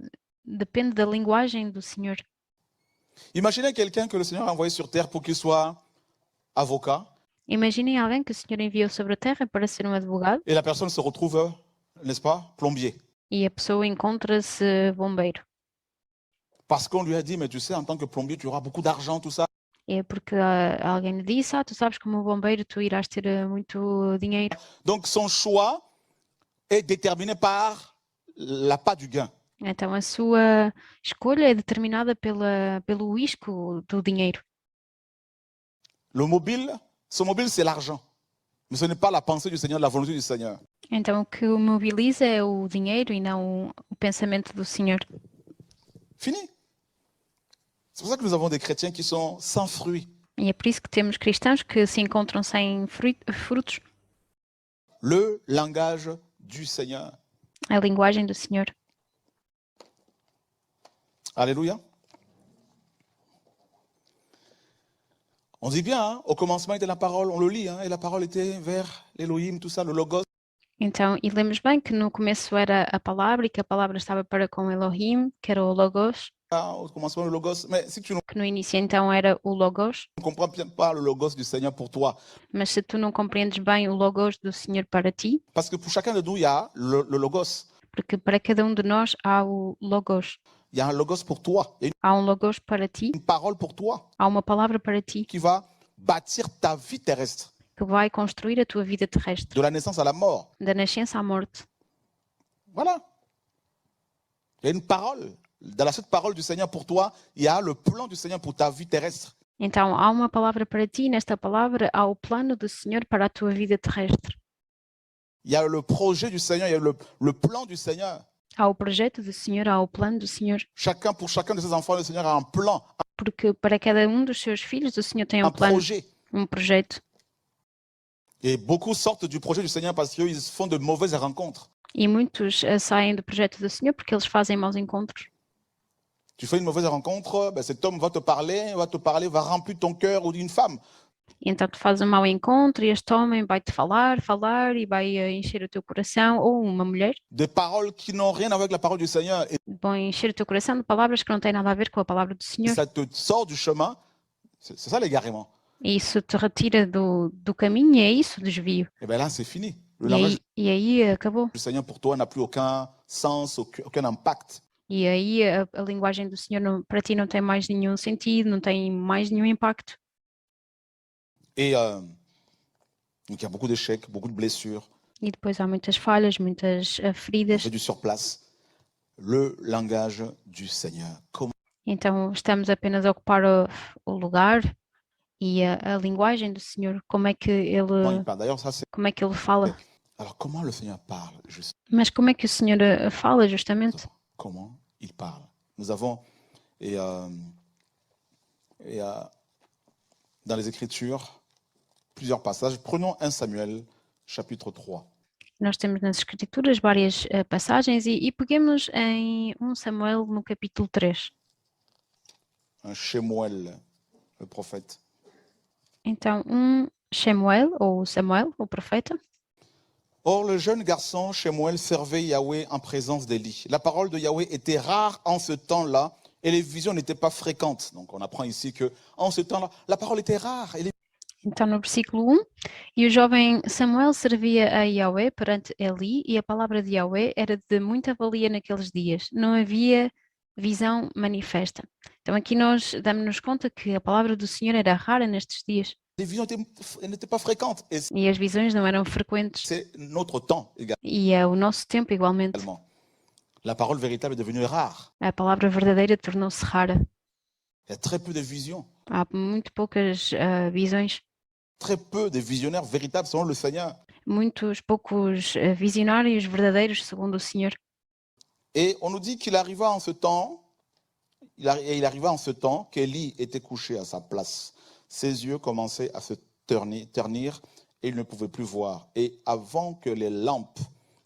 depende da linguagem do Senhor. Imaginez quelqu'un que le Seigneur a envoyé sur terre pour qu'il soit avocat, Imaginem alguém que o Senhor enviou sobre a terra para ser um advogado et la personne se retrouve, n'est-ce pas, plombier. e a pessoa encontra-se bombeiro. Parce qu'on lui a dit, mais tu sais, en tant que plombier, tu auras beaucoup d'argent, tout ça. É porque alguém lhe disse, tu sabes como bombeiro tu irás ter muito dinheiro. Donc son choix est déterminé par l'appât du gain. Então a sua escolha é determinada pelo isco do dinheiro. Son mobile, c'est l'argent. Mais ce n'est pas la pensée du Seigneur, la volonté du Seigneur. Então o que o mobiliza é o dinheiro e não o pensamento do Senhor. Fini. C'est pour ça que nous avons des chrétiens qui sont sans fruits. E é por isso que temos cristãos que se encontram sem frutos. Le langage du Seigneur. A linguagem do Senhor. Alléluia. On dit bien, hein, au commencement était la parole, on le lit, hein, et la parole était vers l'Élohim, tout ça, le Logos. Então, e lemos bem que no começo era a palavra e que a palavra estava para com Elohim, que era o Logos, Au commencement, le Logos. Mais si tu ne que no início então era o Logos, comprends bien pas le Logos du Seigneur pour toi, mas se tu não compreendes bem o Logos do Senhor para ti, parce que pour chacun de nous, il y a le Logos. porque para cada de nós há o Logos, Il y a un Logos pour toi. Il y a há Logos para ti, une parole pour toi há uma palavra para ti qui va bâtir ta vie terrestre, que vai construir a tua vida terrestre, de la naissance à la mort. da nascença à morte. Voilà. Il y a une parole. Dans cette parole du Seigneur pour toi, il y a le plan du Seigneur pour ta vie terrestre. Então, há uma palavra para ti, e nesta palavra há o plano do Senhor para a tua vida terrestre. Il y a le projet du Seigneur, il y a le plan du Seigneur. Há o projeto do Senhor, há o plano do Senhor, Pour chacun de ses enfants, le Seigneur a un plan, porque para cada um dos seus filhos o Senhor tem um un plano, projet. projeto. Et beaucoup sortent du projet du Seigneur parce qu'ils font de mauvaises rencontres. E muitos saem do projeto do Senhor porque eles fazem maus encontros. Tu fais une mauvaise rencontre, ben cet homme va te parler, va remplir ton cœur ou d'une femme. E então tu fazes um mau encontro e este homem vai-te falar e vai encher o teu coração, ou uma mulher, Des paroles qui n'ont rien à voir avec la parole du Seigneur. Et vão encher o teu coração de palavras que não têm nada a ver com a palavra do Senhor. ça te sort du chemin. C'est ça l'égarement. E isso te retira do caminho e é isso o desvio. Et bien là, c'est fini. Le langage E aí acabou. du Seigneur pour toi n'a plus aucun sens, aucun impact. E aí a linguagem do Senhor para ti não tem mais nenhum sentido, não tem mais nenhum impacto. Et donc il y a beaucoup d'échecs, beaucoup de blessures. E depois há muitas falhas, muitas On feridas. fait du surplace. Le langage du Seigneur. Comment Então estamos apenas a ocupar o lugar e a linguagem do Senhor, como é que il ele, parle. D'ailleurs, ça c'est. como é que ele fala. Alors comment le Seigneur parle Mas como é que o Senhor fala justamente? Comment il parle. Nous avons dans les Écritures plusieurs passages. Prenons 1 Samuel, chapitre 3. Nós temos nas Escrituras várias passagens e peguemos em 1 Samuel no capítulo 3. Un Shemuel, le prophète. Então, Samuel, o profeta. Or, le jeune garçon Shemuel servait Yahweh en présence d'Élie. La parole de Yahweh était rare en ce temps-là et les visions n'étaient pas fréquentes. Donc, on apprend ici que en ce temps-là, la parole était rare. Então, no versículo 1, e o jovem Samuel servia a Yahweh perante Eli, e a palavra de Yahweh era de muita valia naqueles dias. Não havia visão manifesta. Então, aqui nós damos-nos conta que a palavra do Senhor era rara nestes dias. Les visions n'étaient pas fréquentes. E as visões não eram frequentes. C'est notre temps également. E é o nosso tempo igualmente. La parole véritable est devenue rare. A palavra verdadeira tornou-se rara. Il y a très peu de visions. Há muito poucas visões. Très peu de visionnaires véritables selon le Seigneur. Muitos poucos visionários verdadeiros segundo o Senhor. Et on nous dit qu'il arriva en ce temps, qu'Élie était couché à sa place. Ses yeux commençaient à se ternir et il ne pouvait plus voir. Et avant que les lampes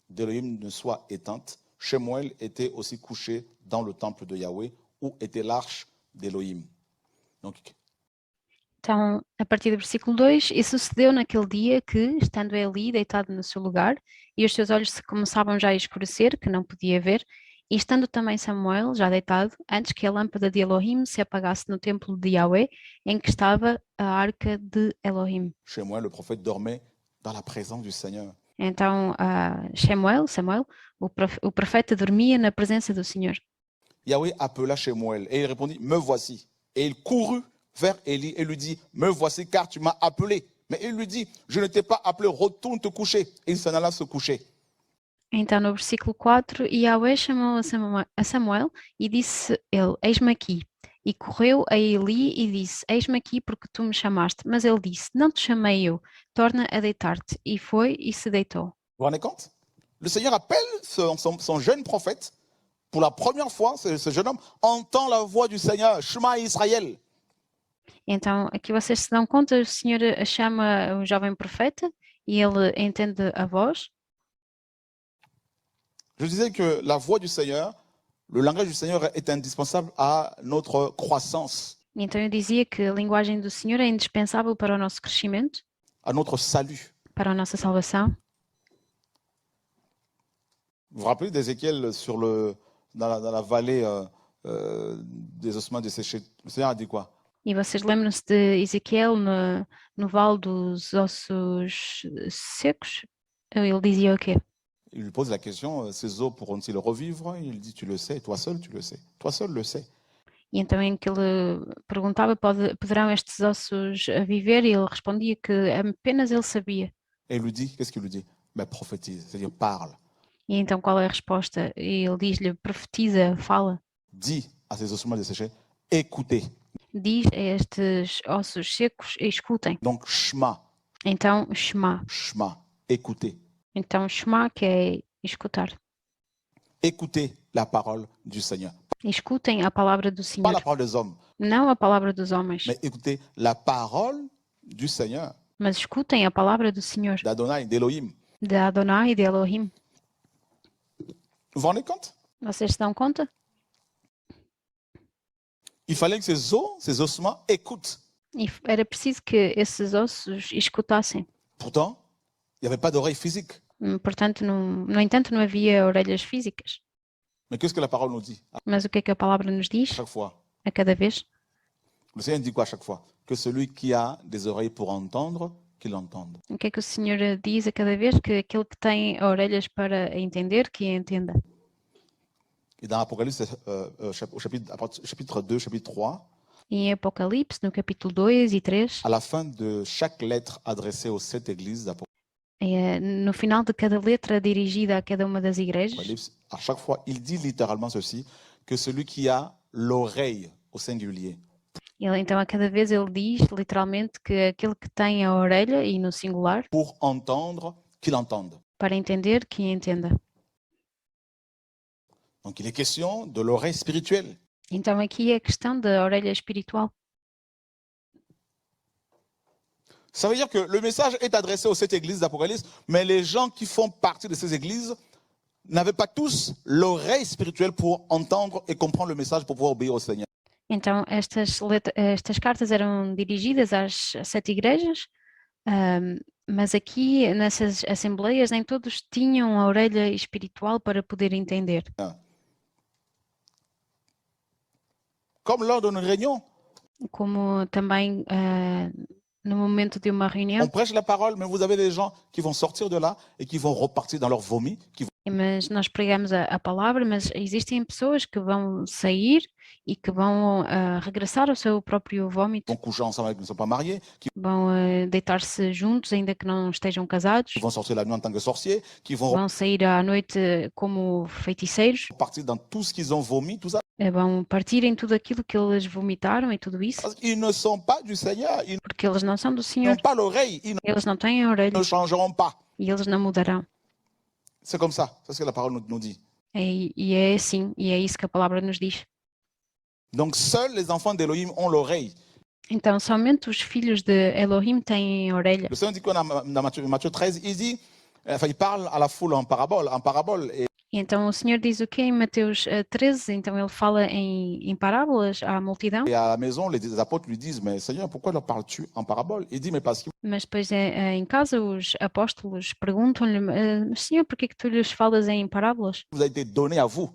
d'Élohim ne soient éteintes, Shemuel était aussi couché dans le temple de Yahweh où était l'arche d'Élohim. Donc, então, a partir do versículo 2, e sucedeu naquele dia que, estando Eli deitado no seu lugar, e os seus olhos se começavam já a escurecer, que não podia ver, e estando também Samuel já deitado, antes que a lâmpada de Elohim se apagasse no templo de Yahweh, em que estava a arca de Elohim. Shemuel, le prophète, dormait dans la présence du Seigneur. Então, Samuel, o profeta dormia na presença do Senhor. Yahweh appela Shemuel et il répondit, me voici. Et il courut vers Élie et lui dit, me voici car tu m'as appelé. Mais il lui dit, je ne t'ai pas appelé, retourne te coucher. Et il s'en alla se coucher. Então, no versículo 4, Yahweh chamou a Samuel e disse ele, eis-me aqui. E correu a Eli e disse, eis-me aqui porque tu me chamaste. Mas ele disse, não te chamei eu, torna a deitar-te. E foi e se deitou. Vous vous rendez compte? Le Seigneur appelle son jeune prophète. Pour la première fois, ce jeune homme entend la voix du Seigneur, Shema Israël. Então, aqui vocês se dão conta, o Senhor chama o jovem profeta e ele entende a voz. Je disais que la voix du Seigneur, le langage du Seigneur est indispensable à notre croissance. Então eu dizia que a linguagem do Senhor é indispensável para o nosso crescimento, à notre salut. para a nossa salvação. Vous vous rappelez d'Ézéchiel dans la vallée des ossements desséchés? Le Seigneur a dit quoi? E vocês lembram-se de Ezequiel no vale dos ossos secos? Ele dizia o quê? Il lui pose la question, ces os pourront-ils revivre? Il dit, tu le sais, toi seul tu le sais. Toi seul le sais. E então em que ele perguntava, poderão estes ossos viver? E ele respondia que apenas ele sabia. Et il lui dit, qu'est-ce qu'il lui dit? Mais prophétise, c'est-à-dire parle. E então qual é a resposta? E ele diz-lhe, profetiza, fala. Dis à ces ossements desséchés, écoutez. Diz a estes ossos secos, escutem. Donc, Shema. Então, Shema. Shema, écoutez. Então, Shema, que é escutar. Écoutez la parole du Seigneur. Escutem a palavra do Pas Senhor, la parole des hommes, não a palavra dos homens, mais écoutez la parole du Seigneur, mas escutem a palavra do Senhor, d'Adonai, d'Elohim. de Adonai e de Elohim. Vous vous rendez compte? Vocês se dão conta? Il fallait que ces os, ces ossements écoutent. E era preciso que esses ossos escutassem. Pourtant, il n'y avait pas d'oreille physique. Portanto, no entanto, não havia orelhas físicas. Mais qu'est-ce que la parole nous dit Mas o que é que a palavra nos à diz chaque fois? a cada vez? Le Seigneur dit quoi à chaque fois? Que celui qui a des oreilles pour entendre, qu'il entende. O que é que o Senhor diz a cada vez? Que aquele que tem orelhas para entender, que entenda. Et dans Apocalypse, au chapitre 2, chapitre 3, E em Apocalipse, no capítulo 2 e 3, à la fin de chaque lettre adressée aux 7 églises no final de cada letra dirigida a cada uma das igrejas, d'Apocalypse, à chaque fois, il dit littéralement ceci, que celui qui a l'oreille au singulier então a cada vez ele diz literalmente que aquele que tem a orelha, e no singular, pour entendre, qu'il entende. para entender, que entenda. Donc il est question de l'oreille spirituelle. Então aqui é a questão da orelha espiritual. Ça veut dire que le message est adressé aux 7 églises d'Apocalypse, mais les gens qui font partie de ces églises n'avaient pas tous l'oreille spirituelle pour entendre et comprendre le message pour pouvoir obéir au Seigneur. Então estas cartas eram dirigidas às 7 igrejas, mas aqui nessas assembleias nem todos tinham a orelha espiritual para poder entender. Comme lors d'une réunion, Como também no momento de uma reunião, on prêche la parole, mais vous avez des gens qui vont sortir de là et qui vont repartir dans leur vomi, qui mas nós pregamos a palavra, mas existem pessoas que vão sair e que vão regressar ao seu próprio vômito, vont coucher ensemble avec qui ne sont pas mariés, qui vão deitar-se juntos ainda que não estejam casados, vont sortir la nuit en tant que sorciers, qui vont vão sair à noite como feiticeiros, repartir dans tout ce qu'ils ont vomi, tout ça. vão partir em tudo aquilo que eles vomitaram e tudo isso, Parce qu'ils ne sont pas du Seigneur, ils porque eles não são do Senhor, n'ont pas l'oreille, ils eles não têm a orelha ne changeront pas. e eles não mudarão. C'est comme ça, c'est ce que la parole nous dit. E é assim, e é isso que a palavra nos diz. Donc seuls les enfants d'Élohim ont l'oreille. Então, somente os filhos de Elohim têm orelha. Le Seigneur dit qu'on a dans Matthieu 13, il dit, enfin, il parle à la foule en parabole, et E então o Senhor diz o quê em Mateus 13? Então ele fala em parábolas à multidão, à la maison, les apôtres lui disent, mais Seigneur, pourquoi leur parles-tu en parabole? Il dit, mais parce que mas depois em casa os apóstolos perguntam-lhe, Senhor, por que tu lhes falas em parábolas? vous a été donné à vous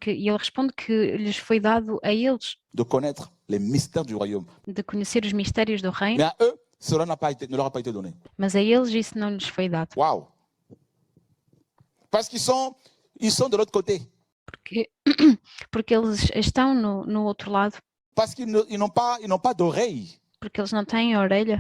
E ele responde que lhes foi dado a eles de connaître les mystères du royaume. de conhecer os mistérios do Mais reino, à eux, cela ne leur a pas été donné. mas a eles isso não lhes foi dado. Waouh! Parce qu'ils sont de l'autre côté. Porque eles estão no outro lado, Parce qu'ils n'ont pas d'oreille. porque eles não têm a orelha.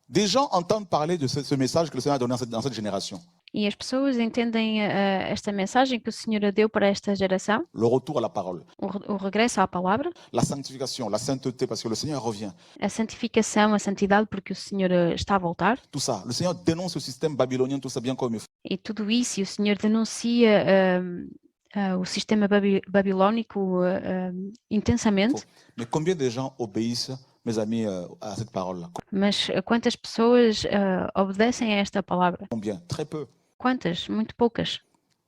Des gens entendent parler de ce message que le Seigneur a donné dans cette génération. E as pessoas entendem esta mensagem que o Senhor deu para esta geração, Le retour à la parole. o regresso à palavra, La sanctification, la sainteté, parce que le Seigneur revient. a santificação, a santidade, porque o Senhor está a voltar. Tout ça. Le Seigneur dénonce le système babylonien, tout ça bien comme il faut. E tudo isso, e o Senhor denuncia o sistema babilônico intensamente. Mais combien de gens obéissent, mes amis, à cette parole-là? Mas quantas pessoas obedecem a esta palavra? Combien? Très peu. Quantas? Muito poucas.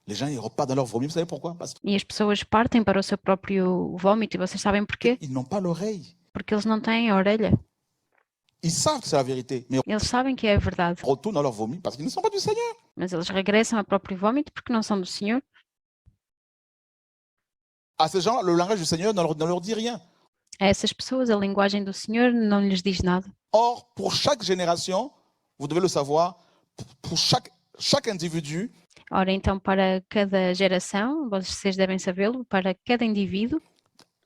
Les gens, ils repartent dans leur vomi. Vous savez pourquoi? Parce E as pessoas partem para o seu próprio vômito. E vocês sabem porquê? qu'ils n'ont pas l'oreille. Porque eles não têm a orelha. Ils savent que c'est la vérité, mais Eles sabem que é a verdade, ils retournent dans leur vomi parce qu'ils ne sont pas du Seigneur. mas eles regressam ao próprio vômito porque não são do Senhor. À ces gens, le langage du Seigneur ne leur dit rien. A essas pessoas, a linguagem do Senhor não lhes diz nada. Or, pour chaque génération, vous devez le savoir, pour chaque individu, Ora, então, para cada geração, vocês devem sabê-lo, para cada indivíduo,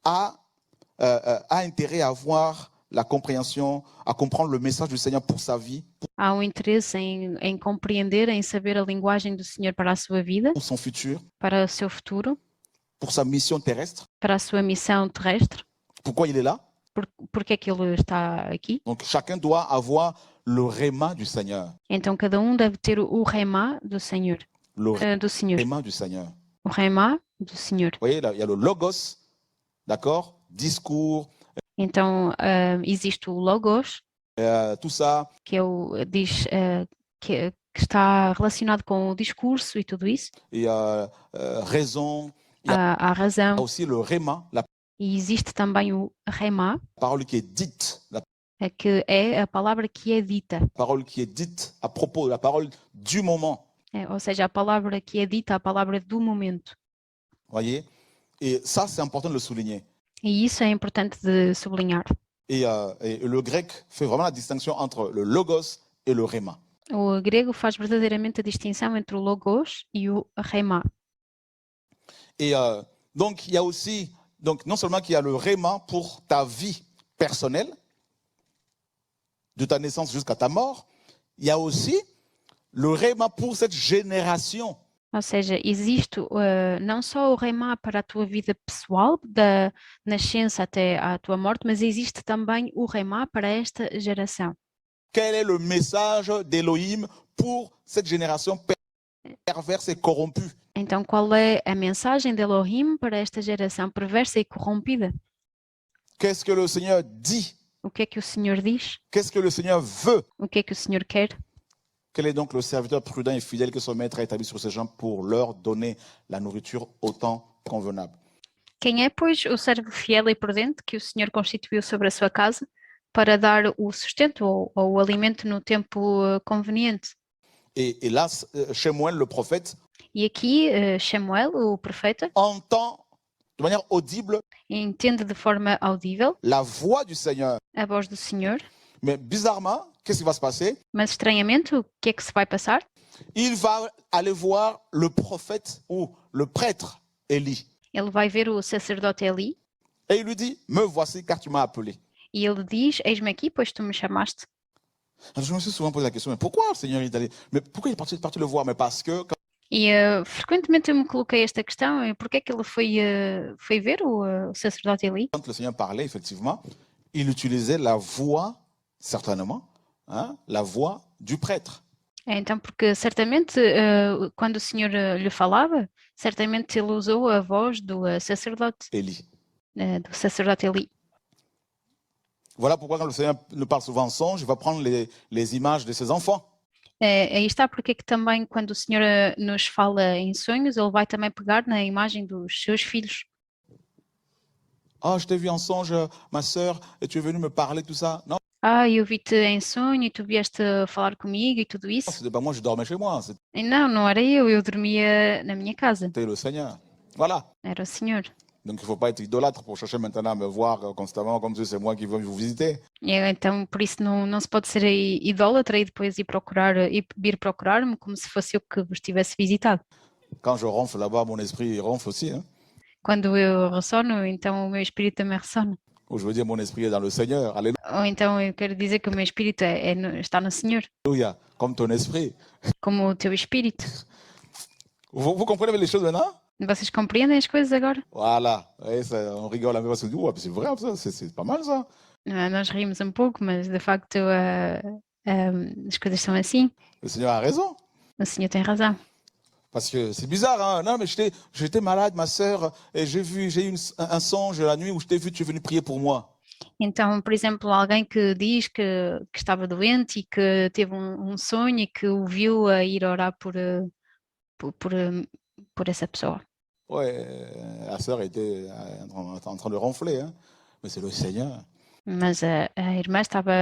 a intérêt à avoir la compréhension, à comprendre le message du Seigneur pour sa vie, há um interesse em compreender, em saber a linguagem do Senhor para a sua vida, pour son futur, para o seu futuro, pour sa mission terrestre. para a sua missão terrestre. Pourquoi il est là? Porque é que ele está aqui? Donc chacun doit avoir le réma du Seigneur. Então cada um deve ter o rema do Senhor, Le do Senhor. réma du Seigneur. O rema do Senhor. Vous voyez, là, il y a le logos, d'accord? Discours, Então existe o logos, tout ça. que que está relacionado com o discurso e tudo isso, Et raison. Il y a a razão. aussi le réma, la E existe também o rema, parole qui est dite, la que é a palavra que é dita, parole qui est dite à propos, la parole du moment. ou seja, a palavra que é dita, a palavra do momento. Voyez? Et ça, c'est important de le souligner. E isso é importante de sublinhar. Et le grec fait vraiment la distinction entre le logos et le réma. O grego faz verdadeiramente a distinção entre o logos e o rema. Et donc, il y a aussi, donc, non seulement qu'il y a le réma pour ta vie personnelle, de ta naissance jusqu'à ta mort, il y a aussi le réma pour cette génération. Ou seja, existe não só o rema para a tua vida pessoal, da nascença até à tua morte, mas existe também o rema para esta geração. Quel est le message d'Élohim pour cette génération perverse et corrompue? Então, qual é a mensagem de Elohim para esta geração perversa e corrompida? Qu'est-ce que le Seigneur dit? O que é que o Senhor diz? Qu'est-ce que le Seigneur veut? O que é que o Senhor quer? Quel est donc le serviteur prudent et fidèle que son maître a établi sur ces gens pour leur donner la nourriture au temps convenable? Quem é, pois, o servo fiel e prudente que o Senhor constituiu sobre a sua casa para dar o sustento ou o alimento no tempo conveniente? Et là, Shemuel, le prophète, E aqui, Samuel, o profeta, entend de manière audible entende de forma audível la voix du Seigneur. a voz do Senhor, Mais bizarrement, qu'est-ce qui va se passer? mas estranhamente, o que é que se vai passar? Il va aller voir le prophète ou le prêtre Élie. Ele vai ver o sacerdote Eli Et il lui dit, me voici car tu m'as appelé. e ele diz, eis-me aqui, pois tu me chamaste. Alors, je me suis souvent posé la question, mais pourquoi le Seigneur est allé? Mais pourquoi il est parti le voir? Mais parce que quand E frequentemente eu me coloquei esta questão, porque é que ele foi ver o sacerdote Eli? le Seigneur parlait, effectivement, il utilisait la voix, certainement, hein, la voix du prêtre. Então, porque certamente, quando o Senhor lhe falava, certamente ele usou a voz do sacerdote Élie. Eli. Voilà pourquoi quand le Seigneur nous parle souvent en songe, il va prendre les images de ses enfants. Aí está porque é que também quando o Senhor nos fala em sonhos, ele vai também pegar na imagem dos seus filhos. Ah, je t'ai vu en songe, ma sœur, et tu es venu me parler de tout ça. Non, Eu vi-te em sonho e tu vieste falar comigo e tudo isso. c'était pas moi, je dormais chez moi, E não era eu dormia na minha casa, c'était le Seigneur. Voilà. era o Senhor. Donc il ne faut pas être idolâtre pour chercher maintenant à me voir constamment comme si c'est moi qui veux vous visiter. Então, por isso não se pode ser idólatra e depois vir procurar-me como se fosse eu que vos tivesse visitado. Quand je ronfle là-bas, mon esprit ronfle aussi. Hein? Quando eu ressono, então o meu espírito também ressona. Ou je veux dire, mon esprit est dans le Seigneur. Ou então eu quero dizer que o meu espírito está no Senhor, Alléluia. Comme ton esprit. como o teu espírito. Vous comprenez les choses maintenant? Vocês compreendem as coisas agora? Voilà. Ouais, ça, on rigole un peu parce qu'on dit, ouais, c'est vrai, ça, c'est pas mal ça. Nós rimos um pouco, mas de facto as coisas são assim. Le Seigneur a raison. O Senhor tem razão. Parce que c'est bizarre, hein? Non, mais j'étais malade, ma sœur, et j'ai eu un songe la nuit où je t'ai vu, tu es venu prier pour moi. Então, por exemplo, alguém que diz que estava doente e que teve um sonho e que o viu a ir orar por essa pessoa. Ouais, la sœur était en train de ronfler, hein? Mais c'est le Seigneur. Mas a irmã estava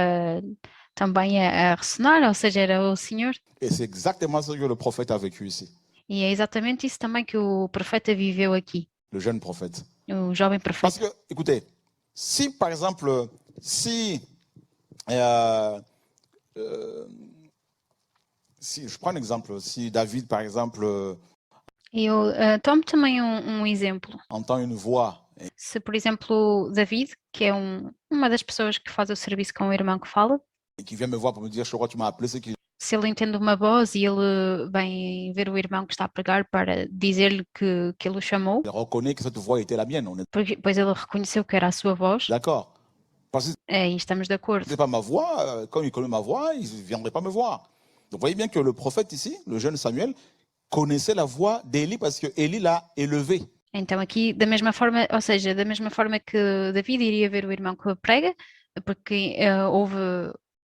também a ressonar, ou seja, era o Senhor. Et c'est exactement ce que le prophète a vécu ici, E é exatamente isso também que o profeta viveu aqui, le jeune prophète. o jovem Parce profeta. que, écoutez, si par exemple, si je prends un exemple, si David, par exemple, Eu tomo também um exemplo. entend une voix, Se, por exemplo, David, que é uma das pessoas que faz o serviço com o irmão que fala, et qui vient me voir pour me dire, je crois que tu m'as appelé, c'est qu'il se ele entende uma voz e ele vem ver o irmão que está a pregar para dizer-lhe que ele o chamou, reconnaît que cette voix était la mienne. On est pois ele reconheceu que era a sua voz, d'accord. Parce que Aí estamos de acordo. si ce n'était pas ma voix, comme il connaît ma voix, il ne viendrait pas me voir. Donc vous voyez bien que le prophète ici, le jeune Samuel, connaissait la voix d'Élie parce que Élie l'a élevé. Então aqui, da mesma forma, ou seja, da mesma forma que David iria ver o irmão que prega, porque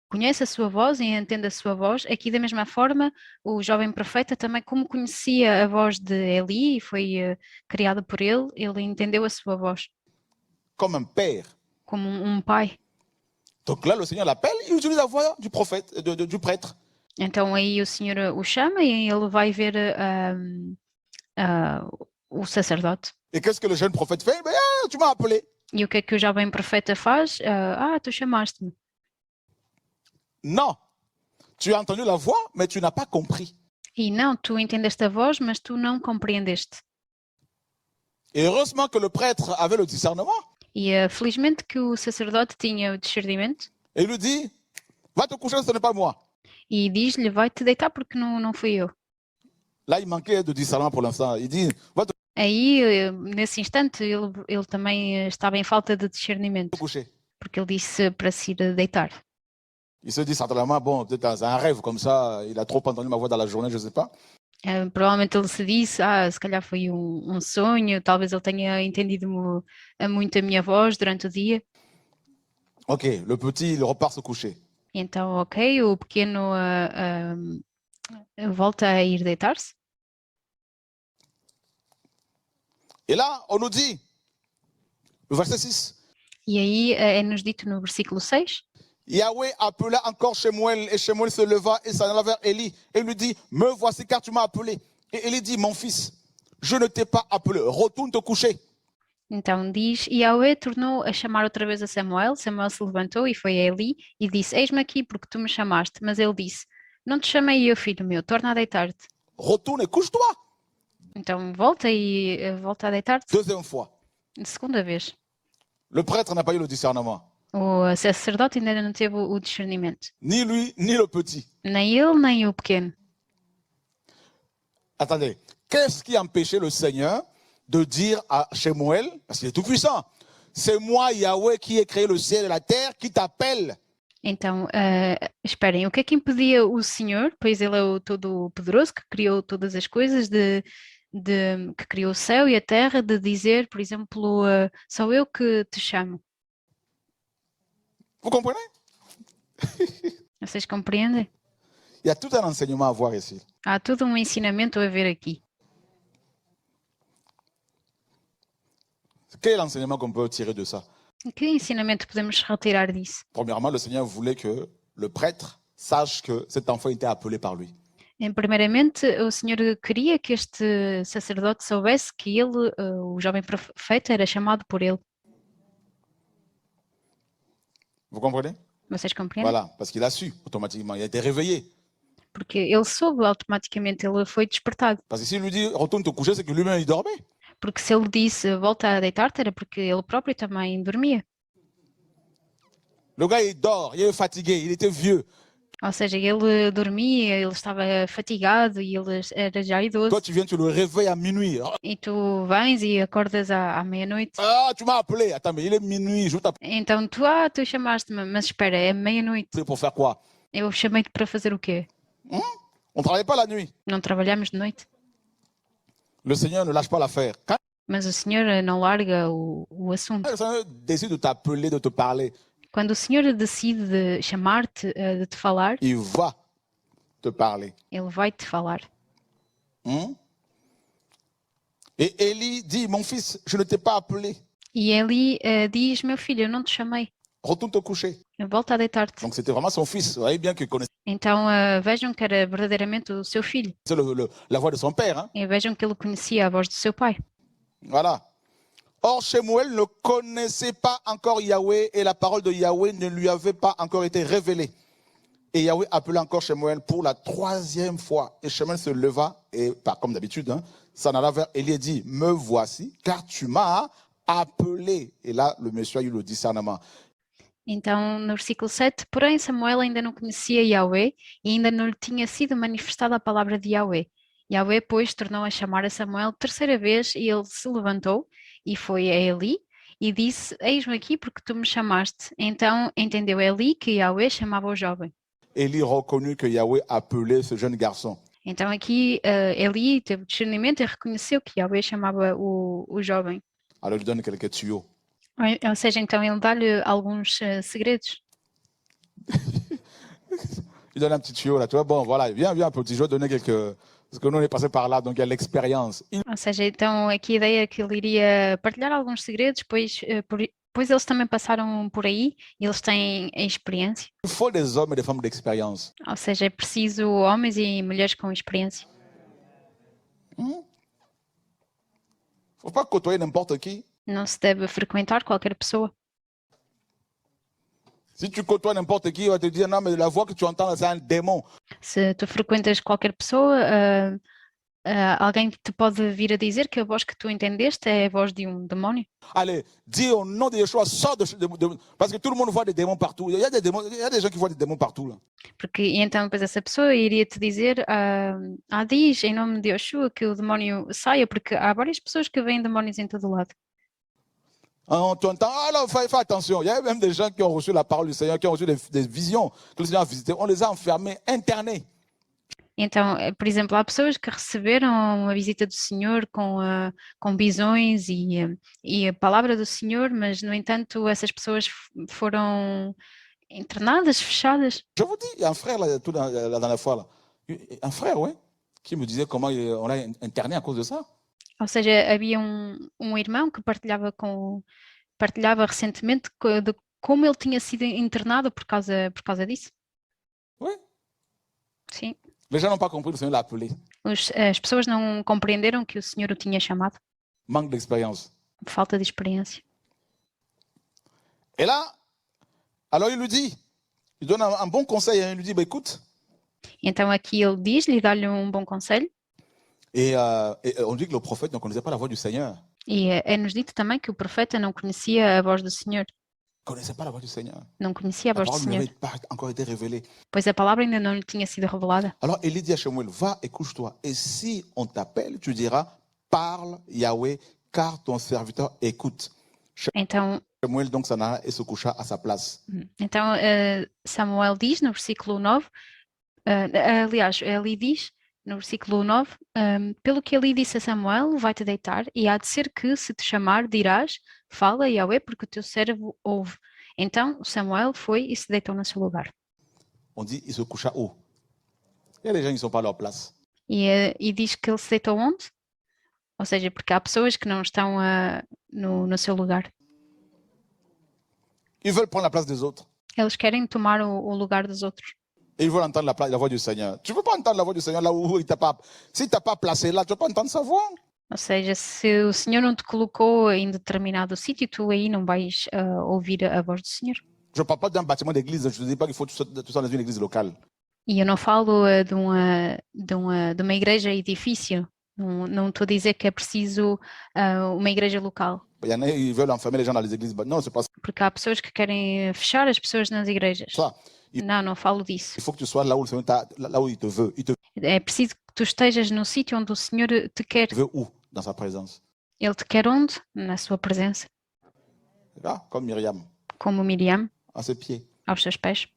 conhece a sua voz e entende a sua voz, aqui da mesma forma o jovem profeta também, como conhecia a voz de Eli e foi criado por ele entendeu a sua voz Comme un père. como um pai. Donc là, le Seigneur l'appelle, il utilise la voix du prophète, du prêtre. Então aí o Senhor o chama e ele vai ver o sacerdote. Et qu'est-ce que le jeune prophète fait? Ben, tu m'as appelé. E o que o jovem profeta faz? Tu chamaste-me. Non, tu as entendu la voix, mais tu n'as pas compris. E não, tu entendeste a voz, mas tu não compreendeste. Et heureusement que le prêtre avait le discernement. E felizmente que o sacerdote tinha o discernimento. Et il lui dit, va te coucher, ce n'est pas moi. E diz-lhe, vai-te deitar porque não fui eu. Là, il manquait de discernement pour l'instant. Il dit, va te Aí, nesse instante, ele também estava em falta de discernimento, coucher. porque ele disse para se ir deitar. Il se dit certainement, bon, peut-être c'est un rêve comme ça, il a trop entendu ma voix dans la journée, je ne sais pas. Provavelmente ele se disse, se calhar foi um sonho, talvez ele tenha entendido muito a minha voz durante o dia. Ok, le petit, il repart se coucher. Então, ok, o pequeno volta a ir deitar-se. Et là, on nous dit, le verset 6, E aí é-nos dito no versículo 6, Yahweh appela encore Shemuel, et Shemuel se leva et s'en alla vers Élie, et lui dit, me voici car tu m'as appelé. Et Élie dit, mon fils, je ne t'ai pas appelé, retourne te coucher. então diz, Yahweh tornou a chamar outra vez a Samuel. Samuel se levantou e foi a Eli e disse, eis-me aqui porque tu me chamaste. Mas ele disse, não te chamei eu, filho meu, torna a deitar-te. Retourne et couche-toi. Então volta a deitar-te. Deuxième fois. Segunda vez. Le prêtre n'a pas eu le discernement. O sacerdote ainda não teve o discernimento. Ni lui, ni le petit. Nem ele, nem o pequeno. Attendez, qu'est-ce qui empêchait le Seigneur de dire à Shemuel, parce qu'il est tout puissant, c'est moi Yahweh qui ai créé le ciel et la terre, qui t'appelle. Então, esperem, o que é que impedia o Senhor, pois ele é o Todo-Poderoso, que criou todas as coisas, que criou o céu e a terra, de dizer, por exemplo, sou eu que te chamo. Vous comprenez? Vocês compreendem? Il y a tout un enseignement à voir ici. Há todo um ensinamento a ver aqui. Quel est l'enseignement qu'on peut tirer de ça? Que ensinamento podemos retirar disso? Premièrement, le Seigneur voulait que le prêtre sache que cet enfant était appelé par lui. Primeiramente, o Senhor queria que este sacerdote soubesse que ele, o jovem profeta, era chamado por ele. Vous comprenez? Vocês compreendem? Voilà, parce qu'il a su automatiquement, il a été réveillé. Porque ele soube automaticamente, ele foi despertado. Parce que s'il lui dit retourne te coucher, c'est que lui-même il dormait. Porque se ele disse volta a deitar-te, era porque ele próprio também dormia. Le gars il dort, il est fatigué, il était vieux. Ou seja, ele dormia, ele estava fatigado e ele era já idoso. Toi tu viens, tu le réveilles à minuit. E tu vens e acordas à meia-noite. Ah, tu m'as appelé. Attends, mais il est minuit, je t'appelle Então tu chamaste-me, mas espera, é meia-noite. pour faire quoi? Eu chamei-te para fazer o quê? On ne travaille pas la nuit. Não trabalhamos de noite. Le Seigneur ne lâche pas l'affaire. Quand Mas o Senhor não larga o assunto. le Seigneur décide de t'appeler, de te parler, Quando o Senhor decide de chamar-te, de te falar, il va te parler. Ele vai te falar. Et Élie dit, mon fils, je ne t'ai pas appelé. E Eli diz, meu filho, eu não te chamei. Retourne te coucher. Volta a deitar-te. Donc c'était vraiment son fils. Vous voyez bien qu'il connaissait Então vejam que era verdadeiramente o seu filho. la voix de son père. Hein? E vejam que ele conhecia a voz do seu pai. Voilà. Or, Shemuel ne connaissait pas encore Yahweh et la parole de Yahweh ne lui avait pas encore été révélée. Et Yahweh appela encore Shemuel pour la 3e fois. Et Shemuel se leva et, pas comme d'habitude, hein, s'en alla vers Élie et dit, me voici, car tu m'as appelé. Et là, le monsieur a eu le discernement. Então, no versículo 7, porém Samuel ainda não conhecia Yahweh e ainda não lhe tinha sido manifestada a palavra de Yahweh. Yahweh, pois, tornou a chamar a Samuel terceira vez e ele se levantou e foi a Eli e disse: Eis-me aqui porque tu me chamaste. Então entendeu Eli que Yahweh chamava o jovem. Élie reconnut que Yahweh appelait ce jeune garçon. Então aqui Eli teve discernimento e reconheceu que Yahweh chamava o jovem. Alors il lui donne quelques tuyaux. Ou seja, então ele dá-lhe alguns segredos. Il donne un petit tuyau là, tu vois, bon, voilà, viens, petit, je vais donner quelques... Parce que nous, on est passé par là, donc il y a l'expérience. Ou seja, então aqui a ideia é que ele iria partilhar alguns segredos, pois eles também passaram por aí e eles têm a experiência. Il faut des hommes et des femmes d'expérience. Ou seja, é preciso homens e mulheres com experiência. Il ne faut pas côtoyer n'importe qui. Não se deve frequentar qualquer pessoa. Si tu côtoies n'importe qui, il va te dire, non, mais la voix que tu entends, c'est un démon. Se tu frequentas qualquer pessoa, alguém te pode vir a dizer que a voz que tu entendeste é a voz de um demónio. Allez, dis au nom de Yeshua, sors parce que tout le monde voit des démons partout. Il y a des démons, il y a des gens qui voient des démons partout là. Porque e então depois essa pessoa iria te dizer, diz em nome de Yeshua que o demónio saia, porque há várias pessoas que veem demónios em todo lado. Tu entends, alors fais attention. Il y a même des gens qui ont reçu la parole du Seigneur, qui ont reçu des visions que le Seigneur a visitées. On les a enfermés, internés. Então, por exemplo, há pessoas que receberam a visita do Senhor com visões e a palavra do Senhor, mas, no entanto, essas pessoas foram internadas, fechadas. Je vous dis, il y a un frère là, la dernière fois, là. Un frère, oui, qui me disait comment on l'a interné à cause de ça. Ou seja, havia um irmão que partilhava recentemente de como ele tinha sido internado por causa disso. Oui. Sim. Les gens n'ont pas compris que le Seigneur l'a appelé. As pessoas não compreenderam que o Senhor o tinha chamado. Manque d'expérience. Falta de experiência. Et là, alors il lui dit, il donne un bon conseil, hein, il lui dit, bah, écoute. Então aqui ele diz-lhe, dá-lhe um bom conselho. Et on dit que le prophète ne connaissait pas la voix du Seigneur. E é-nos dito também que o profeta não conhecia a voz do Senhor. Connaissait pas la voix du Seigneur. Não conhecia a voz do Senhor. La parole n'avait pas encore été révélée. Pois a palavra ainda não lhe tinha sido revelada. Alors Élie dit à Shemuel, va et couche-toi. Et si on t'appelle, tu diras, parle Yahweh, car ton serviteur écoute. Então, Shemuel donc s'en alla et se coucha à sa place. Então Samuel diz no versículo 9, aliás, Eli diz no versículo 9, pelo que Eli disse a Samuel, vai-te deitar, e há de ser que, se te chamar, dirás, fala Yahweh, porque o teu servo ouve. Então Samuel foi e se deitou no seu lugar. On dit, il se coucha où? Il y a des gens qui ne sont pas à leur place. E diz que ele se deitou onde? Ou seja, porque há pessoas que não estão no seu lugar. Ils veulent prendre la place des autres. Eles querem tomar o lugar dos outros. Et ils veulent entendre la voix du Seigneur. Tu ne peux pas entendre la voix du Seigneur là où il t'a pas... Si tu n'as pas placé là, tu ne peux pas entendre sa voix. Ou seja, se o Senhor não te colocou em determinado sítio, tu aí não vais ouvir a voz do Senhor. Je ne parle pas d'un bâtiment d'église, je ne dis pas qu'il faut que tu sois dans une église locale. E eu não falo de uma igreja edifício. Não estou a dizer que é preciso uma igreja local. Il y en a qui veulent enfermer les gens dans les églises. Non, c'est pas ça. Porque há pessoas que querem fechar as pessoas nas igrejas. Não falo disso. Il faut que tu sois là où le Seigneur là où il te veut. É preciso que tu estejas no sítio onde o Senhor te quer. Il te veut où? Dans sa présence. Ele te quer onde? Na sua presença. Là, comme Myriam. Como Miriam. À ses pieds. Aos seus pés.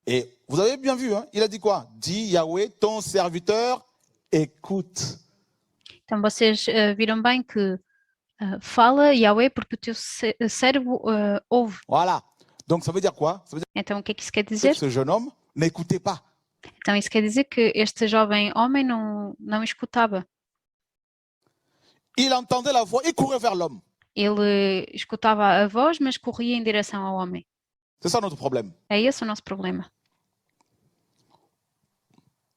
Et vous avez bien vu, hein? Il a dit quoi? Dis Yahweh, ton serviteur écoute. Então vocês viram bem que fala Yahweh porque o teu servo ouve. Voilà. Donc ça veut dire quoi? Ça veut dire então o que é que isso quer dizer? que ce jeune homme n'écoutait pas. Então isso quer dizer que este jovem homem não escutava. Il entendait la voix, il courait vers l'homme. Ele escutava a voz, mas corria em direção ao homem. C'est ça notre problème. É esse o nosso problema.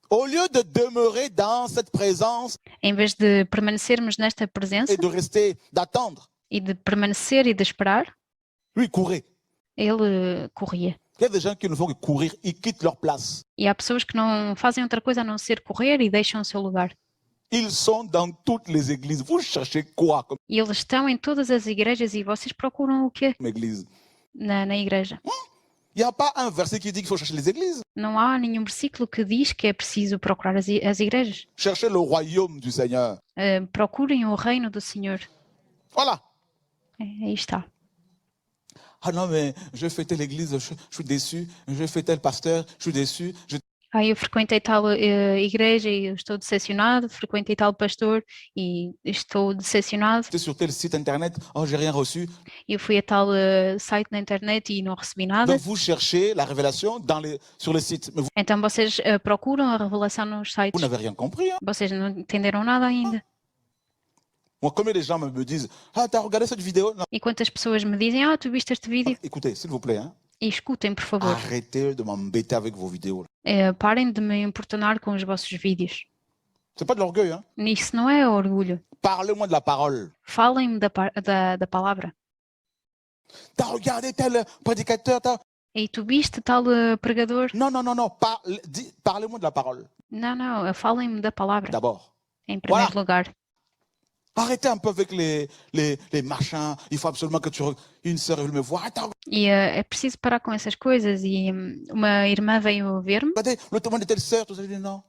Au lieu de demeurer dans cette présence, em vez de permanecermos nesta presença et de rester, d'attendre, e de permanecer e de esperar, lui courait. ele corria. Il y a des gens qui ne font que courir, ils quittent leur place. E há pessoas que não fazem outra coisa a não ser correr e deixam o seu lugar. Ils sont dans toutes les églises. Vous cherchez quoi comme E eles estão em todas as igrejas e vocês procuram o quê église? na igreja? Il n'y a pas un verset qui dit qu'il faut chercher les églises. Não há nenhum versículo que diz que é preciso procurar as igrejas. Cherchez le royaume du Seigneur. Procurem o reino do Senhor. Voilà. Aí está. Ah non, mais je fais telle église, je suis déçu. Je fais tel pasteur, je suis déçu. Eu frequentei tal igreja e eu estou decepcionado, frequentei tal pastor e estou decepcionado. J'étais sur tel site internet, oh, j'ai rien reçu. Eu fui a tal site na internet e não recebi nada. Donc vous cherchez la révélation sur le site, mais Então vocês procuram a revelação nos vous sites. n'avez rien compris. Hein. Vocês não entenderam nada ainda. Moi, combien de gens me disent, ah, t'as regardé cette vidéo? Non. E quantas pessoas me dizem, tu viste este vídeo? Écoutez, s'il vous plaît, hein, E escutem, por favor. arrêtez de m'embêter avec vos vidéos. Parem de me importunar com os vossos vídeos. C'est pas de l'orgueil. Hein. Isso não é orgulho. Parlez-moi de la parole. Falem-me da palavra. T'as regardé tel prédicateur? E tu viste tal pregador? Non, non, non, non. Parlez-moi de la parole. Não, falem-me da palavra. D'abord. Em primeiro lugar. Arrêtez un peu avec les machins. Il faut absolument que une sœur veut me voir. E é preciso parar com essas coisas. E uma irmã veio ver-me. Regardez, le témoin de telle sœur. Tout ça, je dis non,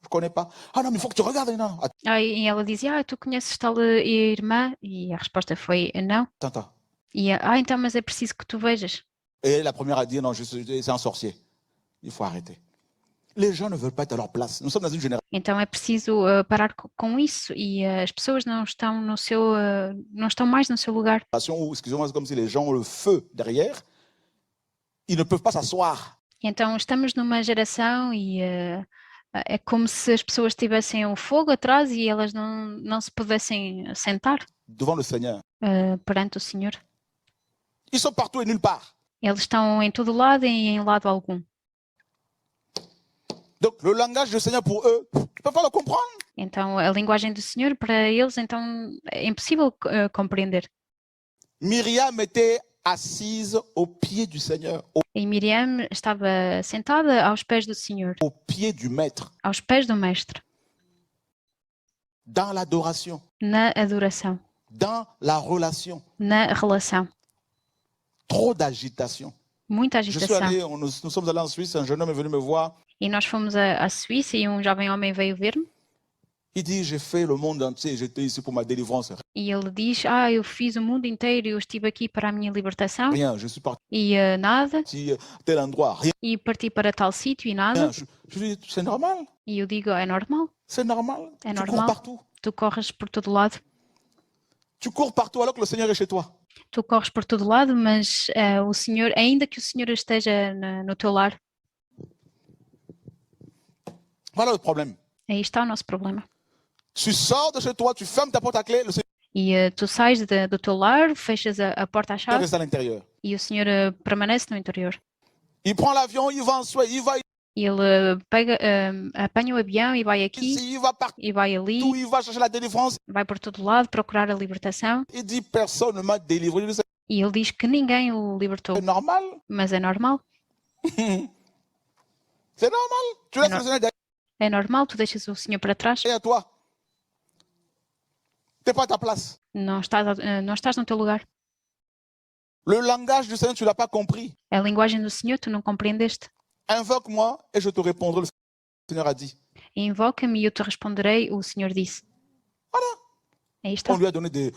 je connais pas. Ah non, mais il faut que tu regardes. Non. E ela dizia, tu conheces tal irmã? E a resposta foi não. Attends. E então, mas é preciso que tu vejas. Et la première a dit non, c'est un sorcier. Il faut arrêter. Les gens ne veulent pas être à leur place. Nous sommes dans une génération. Então é preciso parar com isso e as pessoas não estão no seu, não estão mais no seu lugar. Où, excusez-moi, c'est comme si les gens ont le feu derrière. Ils ne peuvent pas s'asseoir. Então estamos numa geração e é como se as pessoas tivessem o fogo atrás e elas não se pudessem sentar devant le Seigneur. Perante o Senhor. Ils sont partout et nulle part. Eles estão em todo lado e em lado algum. Donc le langage du Seigneur pour eux, tu peux pas le comprendre. Então a linguagem do Senhor para eles então é impossível compreender. Myriam était assise au pied du Seigneur, E Miriam estava sentada aos pés do Senhor. Au pied du Maître. Aos pés do Mestre. Dans l'adoration. Na adoração. Dans la relation. Na relação. Trop d'agitation. Muita agitação. Nous sommes allés en Suisse, un jeune homme est venu me voir. E nós fomos à Suíça e um jovem homem veio ver-me. Il dit, j'ai fait le monde entier, j'étais ici pour ma délivrance. E ele diz, eu fiz o mundo inteiro e eu estive aqui para a minha libertação. Rien, je suis parti. E nada. Tel endroit, rien. E parti para tal sítio e nada. Je dis, c'est normal. E eu digo, é normal. C'est normal. É tu normal. cours partout. Tu corres por todo lado. Tu cours partout alors que le Seigneur est chez toi. Tu corres por todo lado, mas o Senhor, ainda que o Senhor esteja no teu lar. Voilà le problème. Aí está o nosso problema. Tu sors de chez toi, tu fermes ta porte à clé, le Seigneur E tu sais do teu lar, fechas a porta à chave reste à l'intérieur. e o Senhor permanece no interior. Il prend l'avion, il va en Suède, il va E ele apanha o avião e vai aqui, ici, il va partout, e vai ali, il va chercher la délivrance. vai por todo lado procurar a libertação. Il dit, personne ne m'a délivré. E ele diz que ninguém o libertou. C'est normal. Mas é normal. C'est normal. Tu laisses le Seigneur derrière É normal, tu deixas o Senhor para trás. toi. Tu n'es pas à ta place. Não estás no teu lugar. Le langage du Seigneur, tu ne l'as pas compris. A linguagem do Senhor tu não compreendeste. Invoque-moi et je te répondrai, le Seigneur a dit. Invoca-me e eu te responderei, o Senhor disse. Voilà. Aí está. On lui a donné de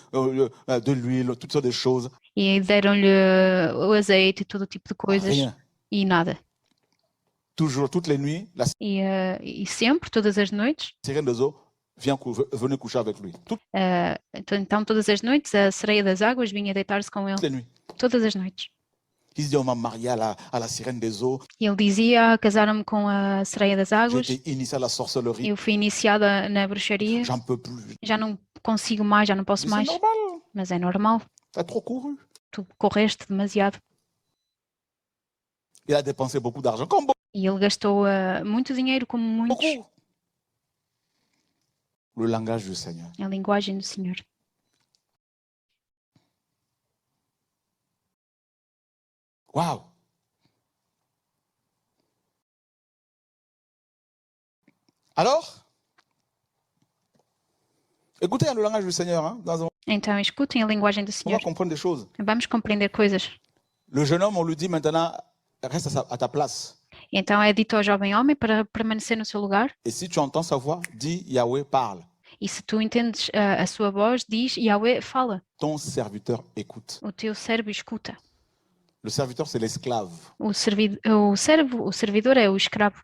l'huile, toutes sortes de choses. E deram-lhe o azeite e todo tipo de coisas. Rien. E nada. Toujours, toutes les nuits, la E sempre, todas as noites. sirène des eaux venait coucher avec lui. Toutes Então, todas as noites, a sereia das águas vinha deitar-se com ele. les nuits. Todas as noites. Il se dit, on m'a marié à la sirène des eaux. E ele dizia, casaram-me com a sereia das J'ai águas. été initié à la sorcellerie. Eu fui iniciada na bruxaria. J'en peux plus. Já não consigo mais, já não posso C'est mais. normal. Mas é normal. T'as trop couru. Tu correste demasiado. Il a dépensé beaucoup d'argent, comme E ele gastou muito dinheiro, como muitos. beaucoup. Le langage du Seigneur. A linguagem do Senhor. Waouh. Alors, écoutez le langage du Seigneur. Hein, Então escutem a linguagem do on Senhor. va comprendre des choses. Vamos compreender coisas. Le jeune homme, on lui dit maintenant, reste à ta place. Então é dito ao jovem homem para permanecer no seu lugar. Et si tu entends sa voix, dis Yahweh parle. E se tu entendes a sua voz, diz Yahweh fala. Ton serviteur écoute. O teu servo escuta. Le serviteur, c'est l'esclave. O servidor é o escravo.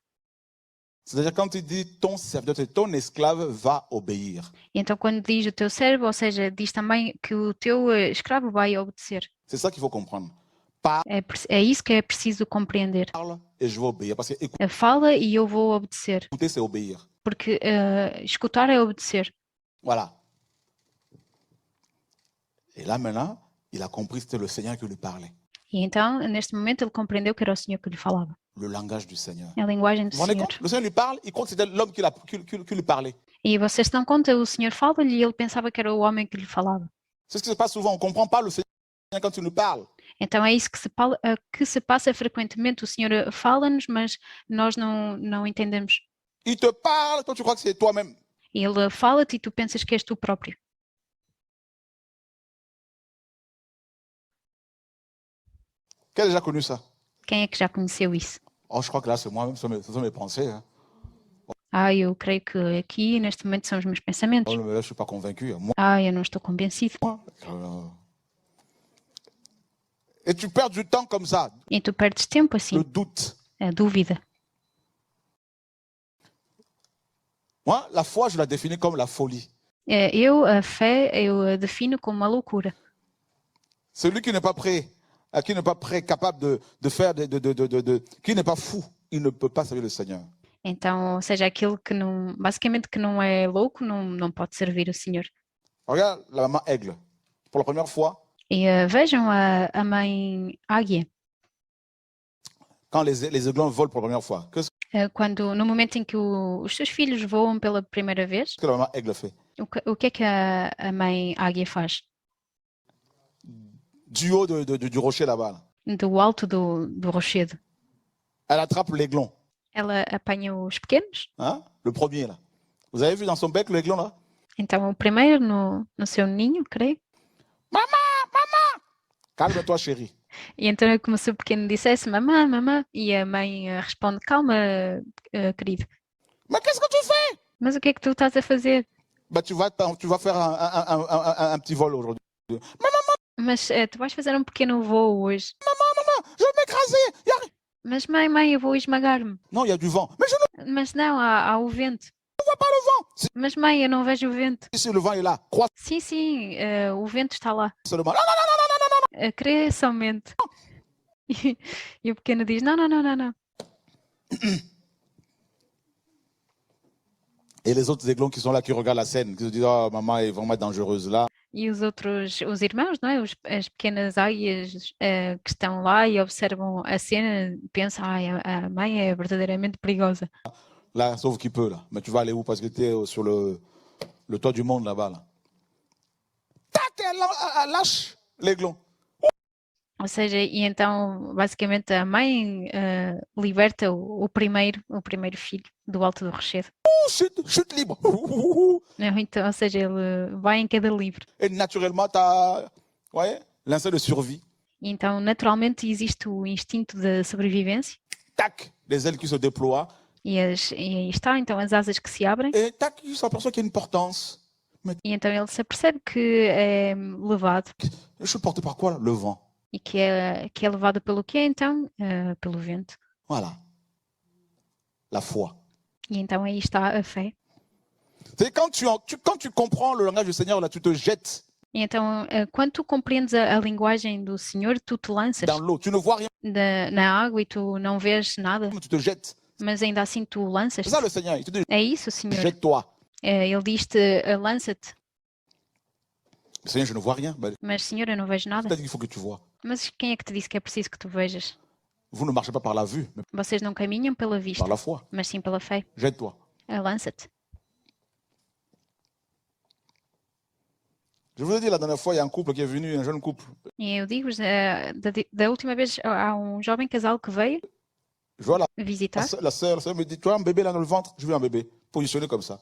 C'est-à-dire quand il dit ton serviteur, ton esclave va obéir. E então quando diz o teu servo, ou seja, diz também que o teu escravo vai obedecer. C'est ça qu'il faut comprendre. É isso que é preciso compreender. Parle et je vais obéir. Parce que Fala e eu vou obedecer. écouter, c'est obéir. Porque escutar é obedecer. Voilà. Et là maintenant, il a compris que c'était le Seigneur qui lui parlait. E então, neste momento, ele compreendeu que era o Senhor que lhe falava. Le langage du Seigneur. A linguagem do Vous vous rendez Senhor. compte? Le Seigneur lui parle, il croit que c'était l'homme qui lui parlait. E vocês se dão conta, o Senhor fala-lhe e ele pensava que era o homem que lhe falava. C'est ce qui se passe souvent. On ne comprend pas le Seigneur quand il nous parle. Então é isso que se passa frequentemente. O Senhor fala-nos, mas nós não entendemos. Il te parle, toi tu crois que c'est toi-même. Ele fala-te e tu pensas que és tu próprio. Qui a déjà connu ça? Quem é que já conheceu isso? Oh, je crois que là, c'est moi-même, ce sont mes pensées. Hein. Eu creio que aqui, neste momento, são os meus pensamentos. Oh, mais là, je ne suis pas convaincu. Moi, Eu não estou convencido. Et tu perds du temps comme ça, E tu perdes tempo le assim, doute. a dúvida. Moi, la foi, je la définis comme la folie. A fé, eu a defino como uma loucura. Celui qui n'est pas prêt, capable de faire, qui n'est pas fou, il ne peut pas servir le Seigneur. Então, ou seja, aquele que não, basicamente que não é louco, não pode servir o Senhor. Regarde la maman aigle. Pour la première fois, E vejam a mãe águia, quand les aiglons volent pour la première fois, qu'est-ce no momento em que os seus filhos voam pela primeira vez, que la maman aigle fait? o que é que a mãe águia faz? Du haut du rocher là-bas, là. Do alto do rochedo. Elle attrape l'aiglon, Ela apanha os pequenos. hein? Le premier là. Vous avez vu dans son bec l'aiglon là? Então, o primeiro no seu ninho, creio. Calme-toi chérie. E então é como se o pequeno dissesse mamã, mamã. E a mãe responde, calma, querido. Mais qu'est-ce que tu fais? Mas o que é que tu estás a fazer? Bah, tu vas faire un petit vol aujourd'hui. Mas tu vais fazer um pequeno voo hoje. Je vais m'écraser. Mas mãe, eu vou esmagar-me. Non, il y a du vent. Mais je ne Mas não, há o vento. vois pas le vent. Mas mãe, eu não vejo o vento. Si le vent est là, crois Sim, o vento está lá. seulement. Non, non, non, non, non, non. Crê somente. E o pequeno diz, não. Et les autres aiglons qui sont là, qui regardent la scène, qui se disent, oh, maman est vraiment dangereuse là. E os irmãos, não é? As pequenas águias que estão lá e observam a cena, pensam, a mãe é verdadeiramente perigosa. Là, sauf qui peut là. Mais tu vas aller où? Parce que tu es sur le toit du monde là-bas. Là. Tac, elle lâche l'aiglon. Ou seja, e então, basicamente, a mãe liberta o primeiro filho do alto do rochedo. Chute libre. Então, ou seja, ele vai em queda livre. Et naturellement, tu as l'instinct de survie. E então, naturalmente, existe o instinto de sobrevivência. Tac, les ailes qui se déploient. E aí está, então, as asas que se abrem. Et tac, il s'aperçoit qu'il y a une portance. E então ele se apercebe que é levado. Je suis porté par quoi là? Le vent. E que é levado pelo quê, então? Pelo vento. Voilà. La foi. E então aí está a fé. C'est quand tu comprends le langage du Seigneur, là, tu te jettes E então, quando tu compreendes a linguagem do Senhor, tu te lanças dans l'eau. Tu ne vois rien, na água e tu não vês nada, mais tu te jettes. mas ainda assim tu lanças. C'est ça le Seigneur. Il te dit, É isso, Senhor. jette-toi. Ele diz-te, lança-te. Seigneur, je ne vois rien. Ben, Mas, Senhor, eu não vejo nada. t'as dit qu'il faut que tu vois. Mas quem é que te disse que é preciso que tu vejas? Vous ne marchez pas par la vue, mais Vocês não caminham pela vista, par la foi. mas sim pela fé. Jette-toi. Lança-te. Je vous ai dit la dernière fois, il y a un couple qui est venu, un jeune couple. E eu digo-vos, da última vez há um jovem casal que veio Je vois visitar. la sœur me dit, tu as un bébé là dans le ventre? Je veux un bébé, positionné comme ça.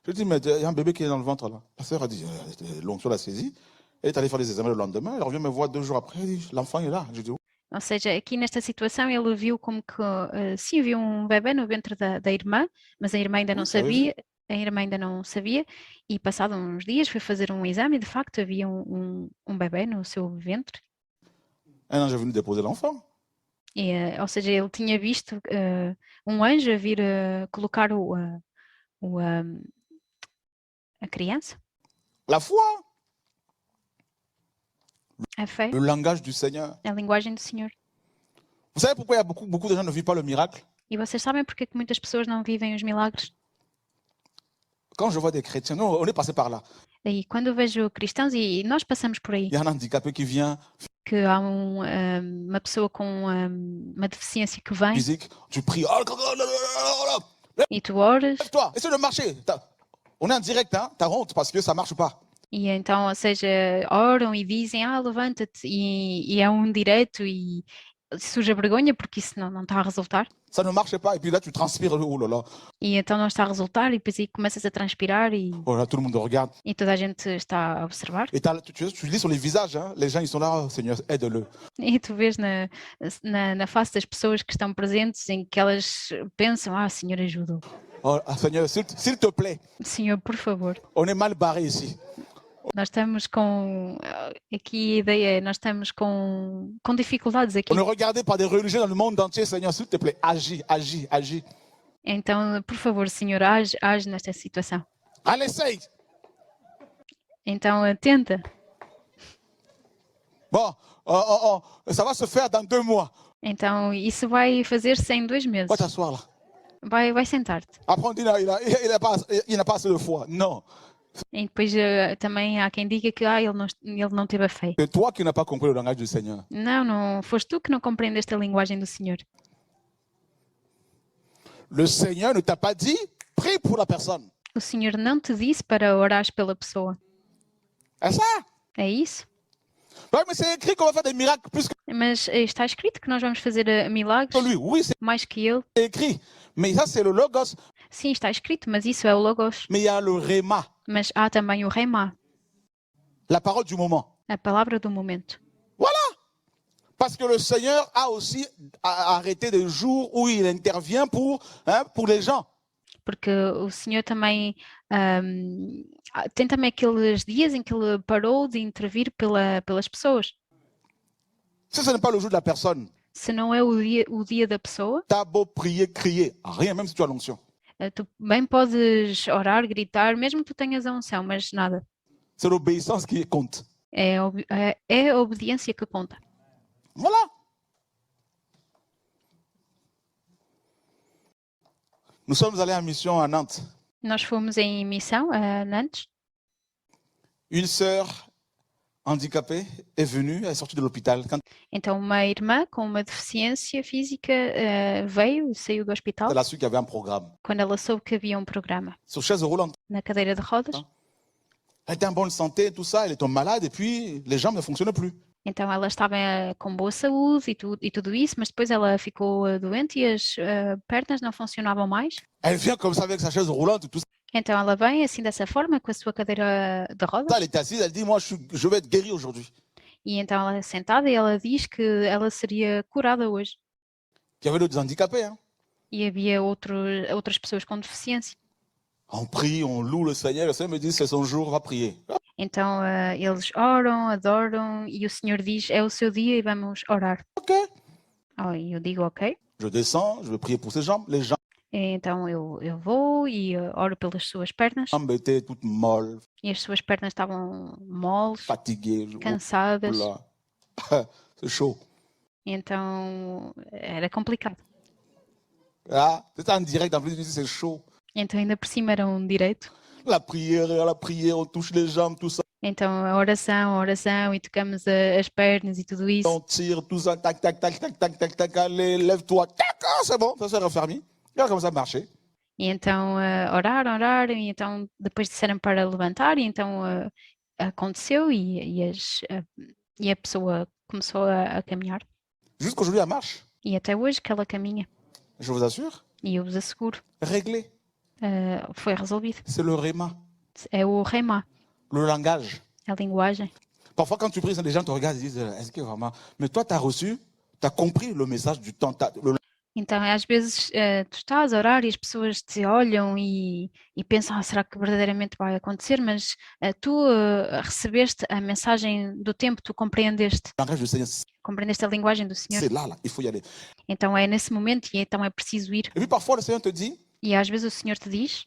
Je dis, mais il y a un bébé qui est dans le ventre là. La sœur a dit, l'onction l'a saisi. Elle est allée faire les examens le lendemain. Elle revient me voir 2 jours après. Elle dit, l'enfant est là. Je dis, Ou seja, aqui nesta situação ele viu como que sim, viu um bebê no ventre da irmã, mas a irmã ainda não Sim, sabia. a irmã ainda não sabia, e passado uns dias foi fazer um exame e de facto havia um bebê no seu ventre. Un ange est venu déposer l'enfant. Ou seja, ele tinha visto um anjo a vir colocar a criança. La foi, A fé, le langage du Seigneur. a linguagem do Senhor. Vous savez pourquoi il y a beaucoup de gens ne vivent pas le miracle? E vocês sabem porque que muitas pessoas não vivem os milagres? Quand je vois des chrétiens, nous, on est passé par là. E quando eu vejo cristãos, e nós passamos por aí, Il y a un handicapé qui vient, que há uma pessoa com uma deficiência que vem physique, tu pries, e tu oras, lève-toi, essaie de marcher. On est en direct, hein? T'as honte parce que ça marche pas. e então, ou seja, oram e dizem, levanta-te, e é um direto e surge a vergonha porque isso não está a resultar. Ça ne marche pas. Et puis là, tu transpires, oh là là. E então não está a resultar, e depois aí começas a transpirar Oh là, tout le monde regarde. e toda a gente está a observar. Et tu lis sur les visages, hein? Les gens, ils sont là, oh, Seigneur, aide-le. E tu vês na face das pessoas que estão presentes em que elas pensam, Senhor, ajuda-o. Oh, Seigneur, s'il te plaît, Senhor, por favor. on est mal barré ici. Nós estamos com, aqui a ideia é, nós estamos com dificuldades aqui. On est regardé par des religieux dans le monde entier, Seigneur, s'il te plaît, agis, agis, agis. Então, por favor, Senhor, age nesta situação. Allez, essaye. Então, tenta. Bon, ça va se faire dans 2 mois. Então, isso vai fazer-se em 2 meses. Va t'asseoir là. Vai sentar-te. Après, on dit, il n'a pas assez de foi. Non. E depois também há quem diga que ele não teve a fé. C'est toi qui n'as pas compris le langage du Seigneur. Não foste tu que não compreendeste a linguagem do Senhor. Le Seigneur ne t'a pas dit, prie pour la personne. O Senhor não te disse para orares pela pessoa. C'est ça. É isso? Ouais, mais c'est écrit qu'on va faire des miracles plus que Mas está escrito que nós vamos fazer milagres lui. Oui, c'est mais que ele. écrit. Mais ça, c'est le logos. Sim, está escrito, mas isso é o Logos. Mais il y a le réma, Mas há também o Rema, la parole du moment. a palavra do momento. Parce que le Seigneur a aussi arrêté des jours où il intervient pour les gens. Porque o Senhor também tem também aqueles dias em que ele parou de intervir pelas pessoas. Si ce n'est pas le jour de la personne, Se não é o dia da pessoa, t'as beau prier, crier, rien, même si tu as l'onction. tu bem podes orar, gritar, mesmo que tu tenhas a unção, mas nada. C'est l'obéissance qui compte. É a obediência que conta. Voilà. Nous sommes allés en mission à Nantes. Nós fomos em missão a Nantes. Une sœur handicapée est venue, elle est sortie de l'hôpital. Quand Então uma irmã com uma deficiência física saiu do hospital elle a su qu'il y avait un programme quando ela soube que havia um programa sur chaise roulante. na cadeira de rodas. Elle était en bonne santé, tout ça, elle est tombée malade et puis les jambes ne fonctionnent plus. Então ela estava com boa saúde e tudo isso, mas depois ela ficou doente e as pernas não funcionavam mais. Elle vient comme ça avec sa chaise roulante, tout ça. Então ela vem assim dessa forma com a sua cadeira de rodas Elle est assise, elle dit, moi je vais être guérie aujourd'hui. e então ela é sentada e ela diz que ela seria curada hoje. Il y avait d'autres handicapés. Hein. E havia outras pessoas com deficiência. On prie, on loue le Seigneur me dit, c'est son jour, va prier. Então eles oram, adoram e o Senhor diz, é o seu dia e vamos orar. Ok. E eu digo, ok. Je descends, je vais prier pour ses jambes. Les jambes Então eu vou e oro pelas suas pernas. étaient toutes molles, E as suas pernas estavam moles, fatiguées. cansadas. Là. C'est chaud. Então era complicado. Ah, c'est en direct, en plus, c'est chaud. Então ainda por cima era um direito. La prière, on touche les jambes, tout ça. Então a oração e tocamos as pernas e tudo isso. On tire, tout ça, tac, tac, tac, tac, tac, tac, tac, allez, lève-toi, tac, c'est bon, ça s'est refermé. Regarde comme ça marchait. E então oraram e então depois disseram para levantar e então aconteceu e a pessoa começou a caminhar. Jusqu'aujourd'hui, elle marche. E até hoje que ela caminha. Je vous assure. E eu vos asseguro. Réglé. Foi resolvido. C'est le réma. É o Rema, Le langage. a linguagem. Parfois, quand tu pries, les gens te regardent et disent, est-ce que vraiment... Mais toi, tu as reçu, tu as compris le message du temps. Então, às vezes, tu estás a orar e as pessoas te olham e pensam, será que verdadeiramente vai acontecer? Mas tu recebeste a mensagem do tempo, tu compreendeste a linguagem do Senhor. C'est là, il faut y aller. Então é nesse momento e então é preciso ir. Et puis parfois, le Seigneur te dit, E às vezes o Senhor te diz,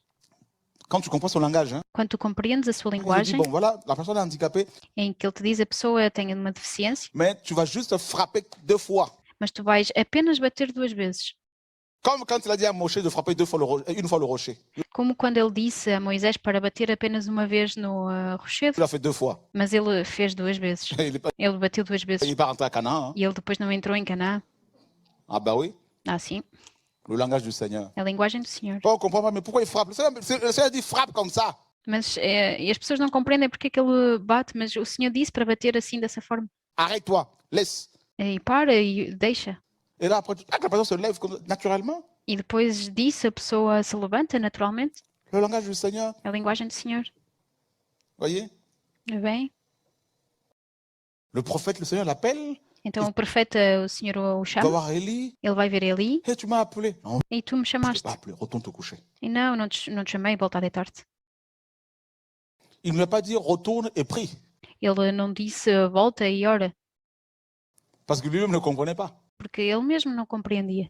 quand tu comprends son langage, quando tu compreendes a sua il te dit, linguagem, bon, voilà, la personne est handicapée, em que ele te diz a pessoa tem uma deficiência, mais tu vas juste frapper 2 fois. mas tu vais apenas bater 2 vezes. Comme quand il a dit à Moshe de frapper une fois le rocher. Como quando ele disse a Moisés para bater apenas uma vez no rochedo, Il l'a fait 2 fois. mas ele fez 2 vezes. Ele bateu 2 vezes. Il n'est pas rentré à Canaan. Hein? E ele depois não entrou em Canaã. Ah bah oui, Ah, sim, le langage du Seigneur. a linguagem do Senhor. Bon, on ne comprend pas, mais pourquoi il frappe? Le Seigneur dit frappe comme ça. Mas e as pessoas não compreendem porque é que ele bate, mas o Senhor disse para bater assim, dessa forma. Arrête-toi, laisse. E para e deixa. Et là, après, la personne se lève naturellement. E depois disso a pessoa se levanta naturalmente. Le langage du Seigneur. A linguagem do Senhor. Voyez? Bem? Le prophète, le Seigneur l'appelle. Então o profeta, o Senhor o Il va chama. voir Élie. Ele vai ver Eli. Hey, tu m'as appelé. Non, E tu me je ne t'ai chamaste. pas appelé. Retourne te coucher. E não te chamei, volta a deitar-te. Il ne lui a pas dit retourne et prie. Ele não disse volta e ora, Parce que lui-même ne comprenait pas. porque ele mesmo não compreendia.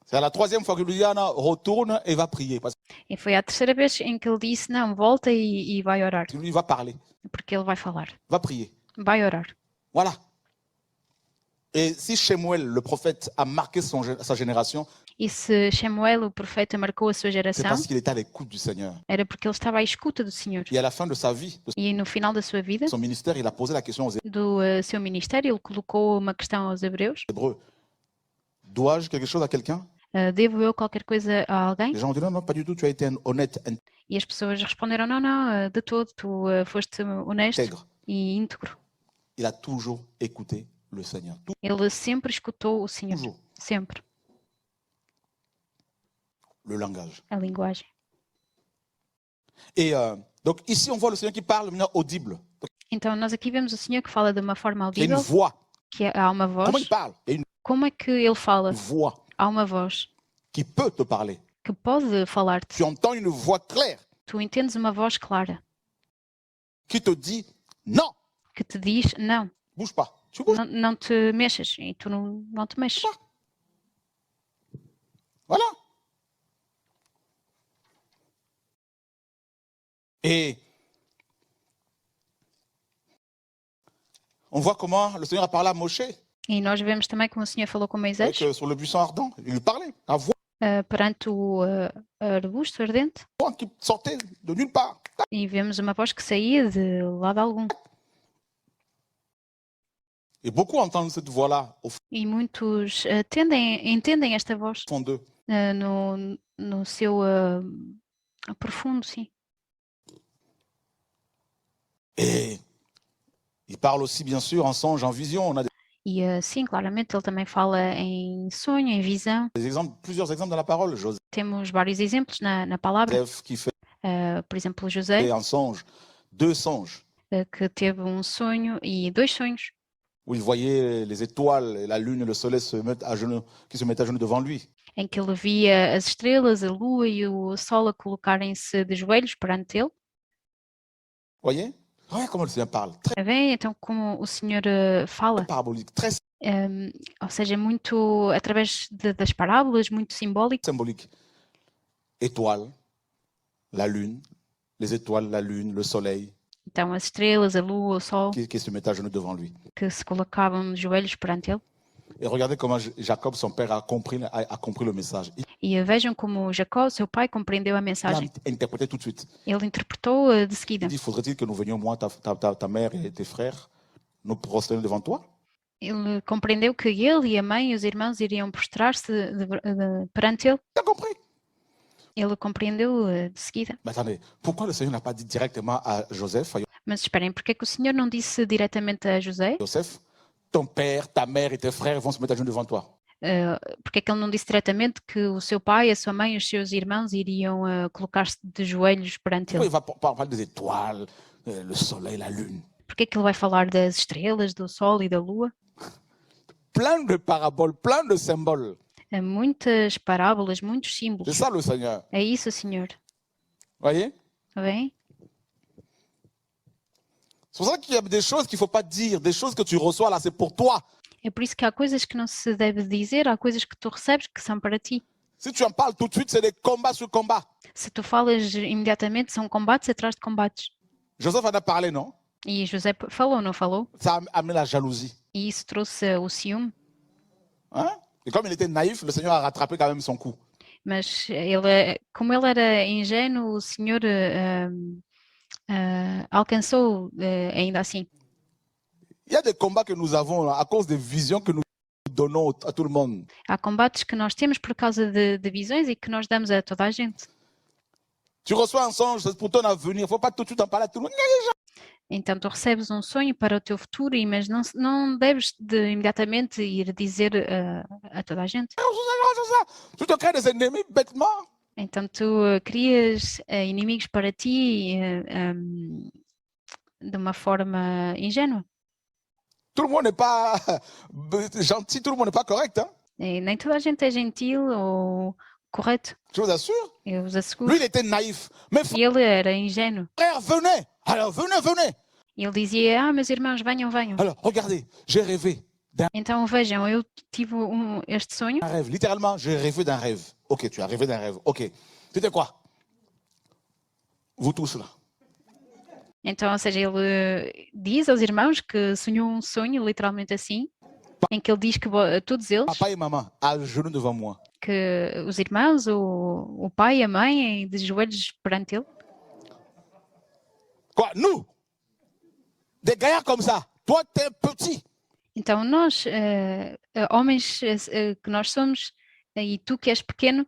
C'est la 3e fois qu'il lui dit Anna, retourne et va prier. Parce E foi a terceira vez em que ele disse não, volta e vai orar, que lui, il va parler. porque ele vai falar, Va prier. vai orar. Voilà. Et si Shemuel, le prophète, a marqué sa génération, E se Samuel, o profeta, marcou a sua c'est geração, parce qu'il était à l'écoute du Seigneur. era porque ele estava à escuta do Senhor. Et à la fin de sa vie, de E no final da sua vida, son ministère, il a posé la question aux do seu ministério, ele colocou uma questão aos hebreus: Hébreux. Dois-je quelque chose à quelqu'un? devo eu qualquer coisa a alguém? Les gens ont dit non, non, pas du tout, tu as été honnête, E as pessoas responderam: não, não, de todo, tu foste honesto intègre. e íntegro. Il a toujours écouté le Seigneur. Ele sempre escutou o Senhor, Toujours. sempre, Le langage. a linguagem. Et donc ici, on voit le Seigneur qui parle de manière audible. Donc, Então nós aqui vemos o Senhor que fala de uma forma il y a une audível, voix. que há uma Comment voz. il parle? Il y a une Como é que ele fala? voix Há uma voz qui peut te parler. que pode falar-te. Tu entends une voix claire Tu entendes uma voz clara qui te dit non, que te diz não, bouge pas. Tu bouges. não te mexas e tu não te mexes. Voilà. Et on voit comment le Seigneur a parlé à Moshe E nós vemos também como o Senhor falou com Moisés sur le buisson ardent. Il lui parlait. La voix perante o arbusto ardente qui sortait de nulle part. e vemos uma voz que saía de lado algum. Et beaucoup entendent cette voix-là au E muitos entendem esta voz fond d'eux. no seu profundo, sim. Et il parle aussi, bien sûr, en songe, en vision. On a E sim, claramente ele também fala em sonho, em visão. des exemples, plusieurs exemples dans la parole. Joseph Temos vários exemplos na palavra. qui fait Por exemplo, José, un songe, 2 songes, que teve um sonho e 2 sonhos, où il voyait les étoiles, et la lune et le soleil qui se mettaient à genoux devant lui. em que ele via as estrelas, a lua e o sol a colocarem-se de joelhos perante ele. Voyez? Ouais, comment le Seigneur parle. Très Bem, então como o Senhor fala, parabolique, très ou seja, muito através das parábolas, muito simbólico. symbolique. Étoiles, la lune, les étoiles, la lune, le soleil, Então as estrelas, a lua, o sol, qui se mettaient à genoux devant lui. que se colocavam de joelhos perante ele. Et regardez comment Jacob, son père, a compris le message. E vejam como Jacó, seu pai, compreendeu a Il mensagem. a interprété tout de suite. Ele interpretou de seguida. Il dit, faudrait-il que nous venions, moi, ta mère et tes frères, nous prosterner devant toi? Ele compreendeu que ele e a mãe e os irmãos iriam prostrar-se perante ele. Il a compris. Ele compreendeu de seguida. Mais attendez, pourquoi le Seigneur n'a pas dit directement à Joseph, Mas esperem, porque é que o Senhor não disse diretamente a José? Joseph, ton père, ta mère et tes frères vont se mettre à genoux devant toi? Porque é que ele não disse diretamente que o seu pai, a sua mãe e os seus irmãos iriam colocar-se de joelhos perante Pourquoi ele? il va parler des étoiles, le soleil, la lune? Porque é que ele vai falar das estrelas, do sol e da lua? plein de paraboles, plein de symboles. Há muitas parábolas, muitos C'est símbolos. ça le Seigneur. É isso, Senhor. Voyez? Está bem? C'est pour ça qu'il y a des choses qu'il ne faut pas dire, des choses que tu reçois là, c'est pour toi. É por isso que há coisas que não se deve dizer, há coisas que tu recebes que são para ti. Si tu en parles tout de suite, c'est des combats sur combats. Se tu falas imediatamente, são combates atrás de combates. Joseph en a parlé, non? E José falou, não falou? Ça a amené la jalousie. E isso trouxe o ciúme. Hein? Et comme il était naïf, le Seigneur a rattrapé quand même son coup. Mas ele, como ele era ingênuo, o Senhor alcançou ainda assim. Il y a des combats que nous avons là, à cause des visions que nous donnons à tout le monde. Há combates que nós temos por causa de visões e que nós damos a toda a gente. Tu reçois un songe, c'est pour ton avenir. Il ne faut pas tout de suite en parler à tout le monde. Então tu recebes um sonho para o teu futuro, mas não deves imediatamente ir dizer a toda a gente. Tu te crées des ennemis bêtement. Então tu crias inimigos para ti de uma forma ingênua. Tout le monde n'est pas gentil, tout le monde n'est pas correct. Hein? E nem toda a gente é gentil ou correto, Je vous assure. eu vos asseguro. Lui, il était naïf. Mes E ele era ingênuo. frères, venez. Alors, venez, venez. E ele dizia, meus irmãos, venham, venham. Alors, regardez, j'ai rêvé Então vejam, eu tive este sonho. d'un rêve. Littéralement, j'ai rêvé d'un rêve. Ok, tu as rêvé d'un rêve. Ok. C'était quoi? Vous tous là. Então, ou seja, ele diz aos irmãos que sonhou um sonho, literalmente assim, em que ele diz que todos eles, Papa et maman, à genoux devant moi. que os irmãos, o pai e a mãe, de joelhos perante ele. Quoi? Nous? Des gaillards comme ça. Toi, t'es petit. Então, nós, homens que nós somos, e tu que és pequeno,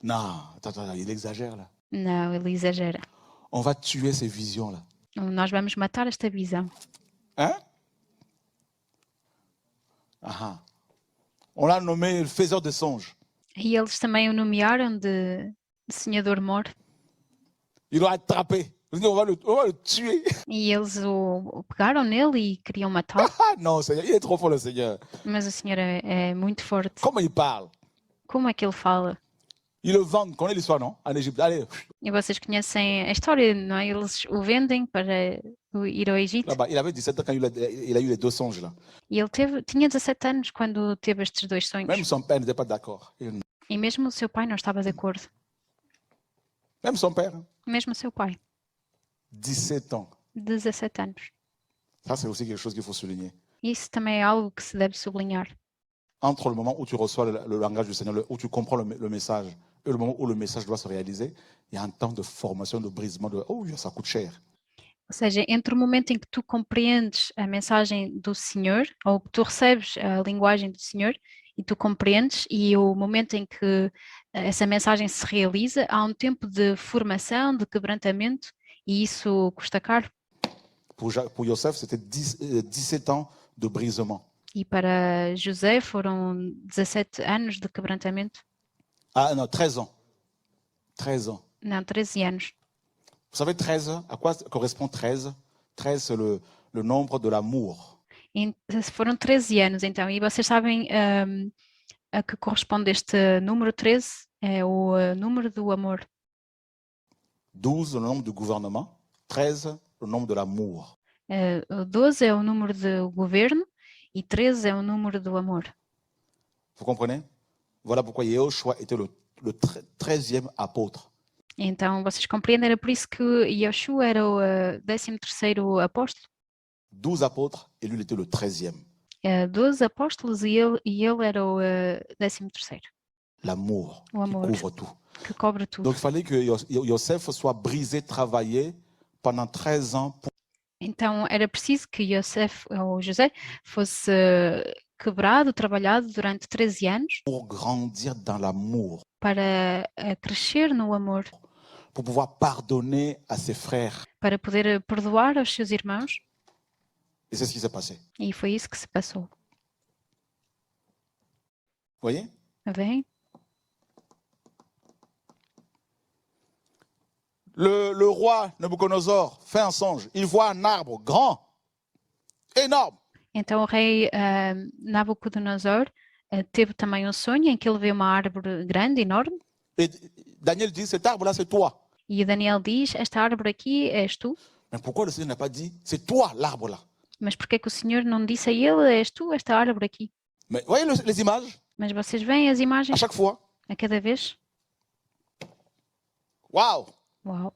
Non, attends, il exagère là. não, ele exagera. On va tuer ces visions-là. Nós vamos matar esta visão. Hein? Ah, on l'a nommé le faiseur de songes. E eles também o nomearam de sonhador mor. Il doit être attrapé. On va le tuer. E eles o pegaram nele e queriam matá-lo. Ah non, Seigneur, il est trop fort le Seigneur. Mas o Senhor é muito forte. Comment il parle? Como é que ele fala? Ils le vendent, connaît l'histoire, non? En Égypte. Allez, E vocês conhecem a história, não é? Eles o vendem para ir ao Egito. là-bas. Il avait 17 ans quand il a eu les deux songes là. E ele tinha 17 anos quando teve estes dois sonhos. Même son père n'était pas d'accord. E mesmo o seu pai não estava de acordo. Même son père. Hein? Mesmo o seu pai. 17 ans. 17 anos. Ça, c'est aussi quelque chose qu'il faut souligner. Isso também é algo que se deve sublinhar. Entre le moment où tu reçois le langage du Seigneur, où tu comprends le message, et le moment où le message doit se réaliser, il y a un temps de formation, de brisement, oh, ça coûte cher. Ou seja, entre o momento em que tu compreendes a mensagem do Senhor, ou que tu recebes a linguagem do Senhor, e tu compreendes, e o momento em que essa mensagem se realiza, há um tempo de formação, de quebrantamento, e isso custa caro. Pour Yosef, c'était 17 ans de brisement. E para José foram 17 anos de quebrantamento. Ah non, 13 ans. 13 ans. Não, 13 anos. Vous savez, 13, à quoi correspond 13? 13, c'est le nombre de l'amour. Foram 13 anos, então. E vocês sabem a que corresponde este número 13? É o número do amor. 12, le nombre du gouvernement. 13, le nombre de l'amour. 12 é o número do governo e 13 é o número do amor. Vous comprenez? Voilà pourquoi Yehoshua était le 13e apôtre. Então, vocês compreendem, era por isso que Yeshua era o 13º apóstolo. 12 apôtres et lui, il était le 13e. 12 apóstolos e ele era o 13º. L'amour O qui amor couvre tout. que cobre tudo. Donc il fallait que Yosef soit brisé, travaillé pendant 13 ans pour Então, era preciso que Yosef, ou José, fosse quebrado, trabalhado durante 13 anos grandir dans l'amour, para crescer no amor, pour pouvoir pardonner à ses frères. para poder perdoar aos seus irmãos. Et c'est ce qui s'est passé. E foi isso que se passou. Vous voyez? Bem? Le roi Nabucodonosor fait un songe. Il voit un arbre grand, énorme. Então o rei Nabucodonosor teve também um sonho em que ele vê uma árvore grande, enorme, Et Daniel dit, cet arbre-là, c'est toi. e Daniel diz, esta árvore aqui és tu. Mais pourquoi le Seigneur n'a pas dit, c'est toi l'arbre-là? Mas porquê que o Senhor não disse a ele, és tu esta árvore aqui? Mais voyez les images Mas vocês veem as à imagens chaque fois. a cada vez? Waouh! Uau!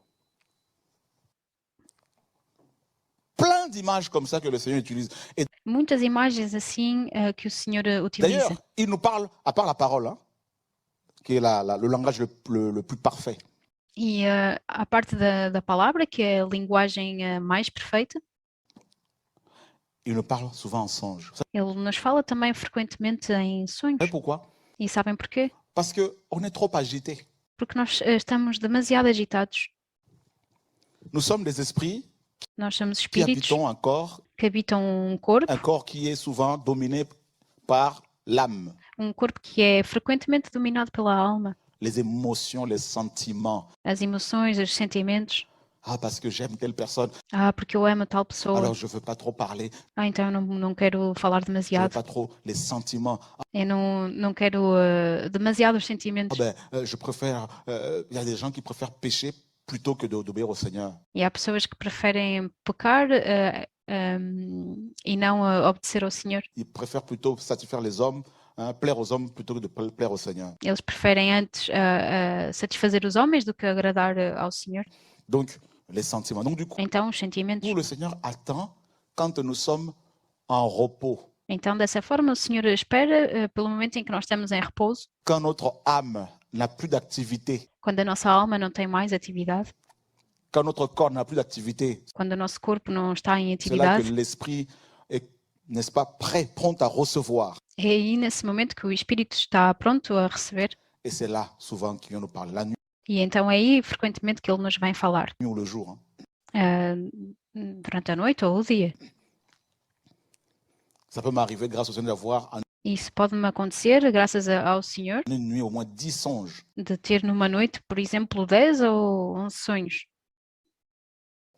Plein d'images comme ça que le Seigneur utilise. Et Muitas imagens assim que o Senhor utiliza. d'ailleurs, il nous parle, à part la parole, hein, qui est le langage le plus parfait. E a parte da palavra, que é a linguagem mais perfeita, Il nous parle souvent en songe. Vous ele nos fala também frequentemente em sonhos. savez pourquoi? E sabem porquê? Parce qu'on est trop agité. Porque nós estamos demasiado agitados. Nous sommes des esprits Nós somos qui espíritos habitons que habitam um corpo qui est souvent dominé par l'âme, que é frequentemente dominado pela alma, les émotions, les sentiments. as emoções, os sentimentos. Ah, parce que j'aime telle personne, Porque eu amo tal pessoa. alors je ne veux pas trop parler, Então eu não quero falar je ne veux demasiado. pas trop les sentiments. Eu não quero demasiados Ah sentimentos. ben, je préfère, il y a des gens qui préfèrent pécher plutôt que d'obéir au Seigneur. E há pessoas que preferem pecar e não obedecer ao Senhor. Ils préfèrent plutôt satisfaire les hommes, hein, plaire aux hommes plutôt que de plaire au Seigneur. Eles preferem antes satisfazer os homens do que agradar ao Senhor. Donc, les sentiments. Donc, du coup, Então, os sentimentos. le Seigneur attend quand nous sommes en repos, Então, dessa forma, o Senhor espera pelo momento em que nós estamos em repouso, quand notre âme n'a plus d'activité, quando a nossa alma não tem mais atividade, quand notre corps n'a plus d'activité. quando o nosso corpo não está em C'est là que atividade. l'esprit est, n'est-ce pas, prêt, prompt à recevoir. É aí, nesse momento, que o Espírito está pronto a receber. Et c'est là, souvent, qu'il vient nous parler, la nuit E então é aí, frequentemente, que Ele nos vem falar. ou le jour. Durante a noite ou o dia. Ça peut m'arriver, grâce au Seigneur, d'avoir en Isso pode-me acontecer, graças ao Senhor, une nuit au moins 10 songes. de ter numa noite, por exemplo, 10 ou 11 sonhos.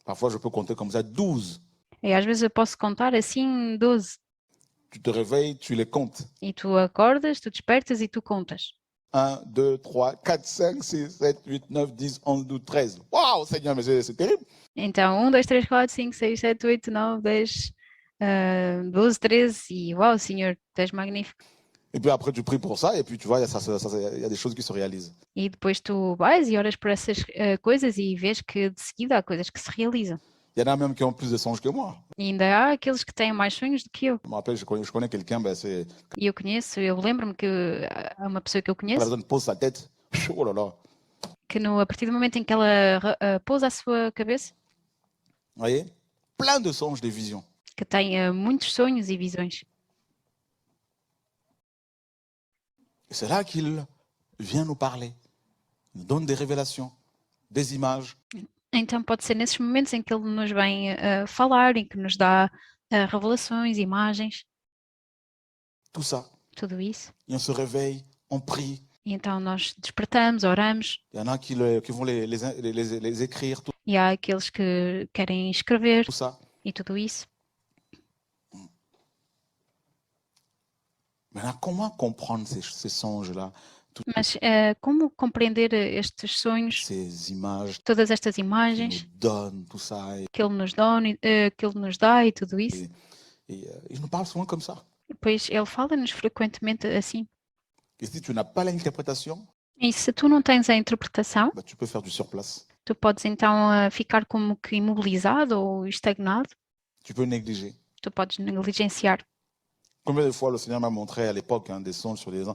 Parfois, je peux compter comme ça 12. E às vezes eu posso contar assim 12. Tu te réveilles, tu les comptes. E tu acordas, tu despertas e tu contas. 1, 2, 3, 4, 5, 6, 7, 8, 9, 10, 11, 12, 13. Waouh, Seigneur, mais c'est terrible. Então, 1, 2, 3, 4, 5, 6, 7, 8, 9, 10, 12, 13 e uau, Senhor, tu és magnífico. Et puis après, tu pries pour ça, et puis tu vois, il y a des choses qui se réalisent. E depois tu vais e oras por essas coisas e vês que de seguida há coisas que se realizam. Il y en a même qui ont plus de songes que moi. E ainda há aqueles que têm mais sonhos do que eu. Je me rappelle, je connais quelqu'un, ben c'est E eu lembro-me que há uma pessoa que eu quand la conheço personne pose sa tête. Oh là là. que a partir do momento em que ela pousa a sua cabeça, Vous voyez? Plein de songes, des visions. que tem muitos sonhos e visões. Et c'est là qu'il vient nous parler. Il nous donne des révélations, des images. Então pode ser nesses momentos em que ele nos vem falar, em que nos dá revelações, imagens, Tout ça. tudo isso. Et on se réveille, on prie. E então nós despertamos, oramos, Il y en a qui vont les écrire, tout e há aqueles que querem escrever ça. e tudo isso. Maintenant, comment comprendre ces songes-là, Mas como compreender estes sonhos, ces images todas estas qu'il imagens nous donne, tout ça? que ele nos dá e tudo isso? Il nous parle souvent comme ça. Pois ele fala-nos frequentemente assim. Et si tu n'as pas l'interprétation, E se tu não tens a interpretação, bah, tu peux faire du surplace. tu podes então ficar como que imobilizado ou estagnado, Tu peux négliger. tu podes negligenciar. Combien de fois le Seigneur m'a montré à l'époque des songes sur les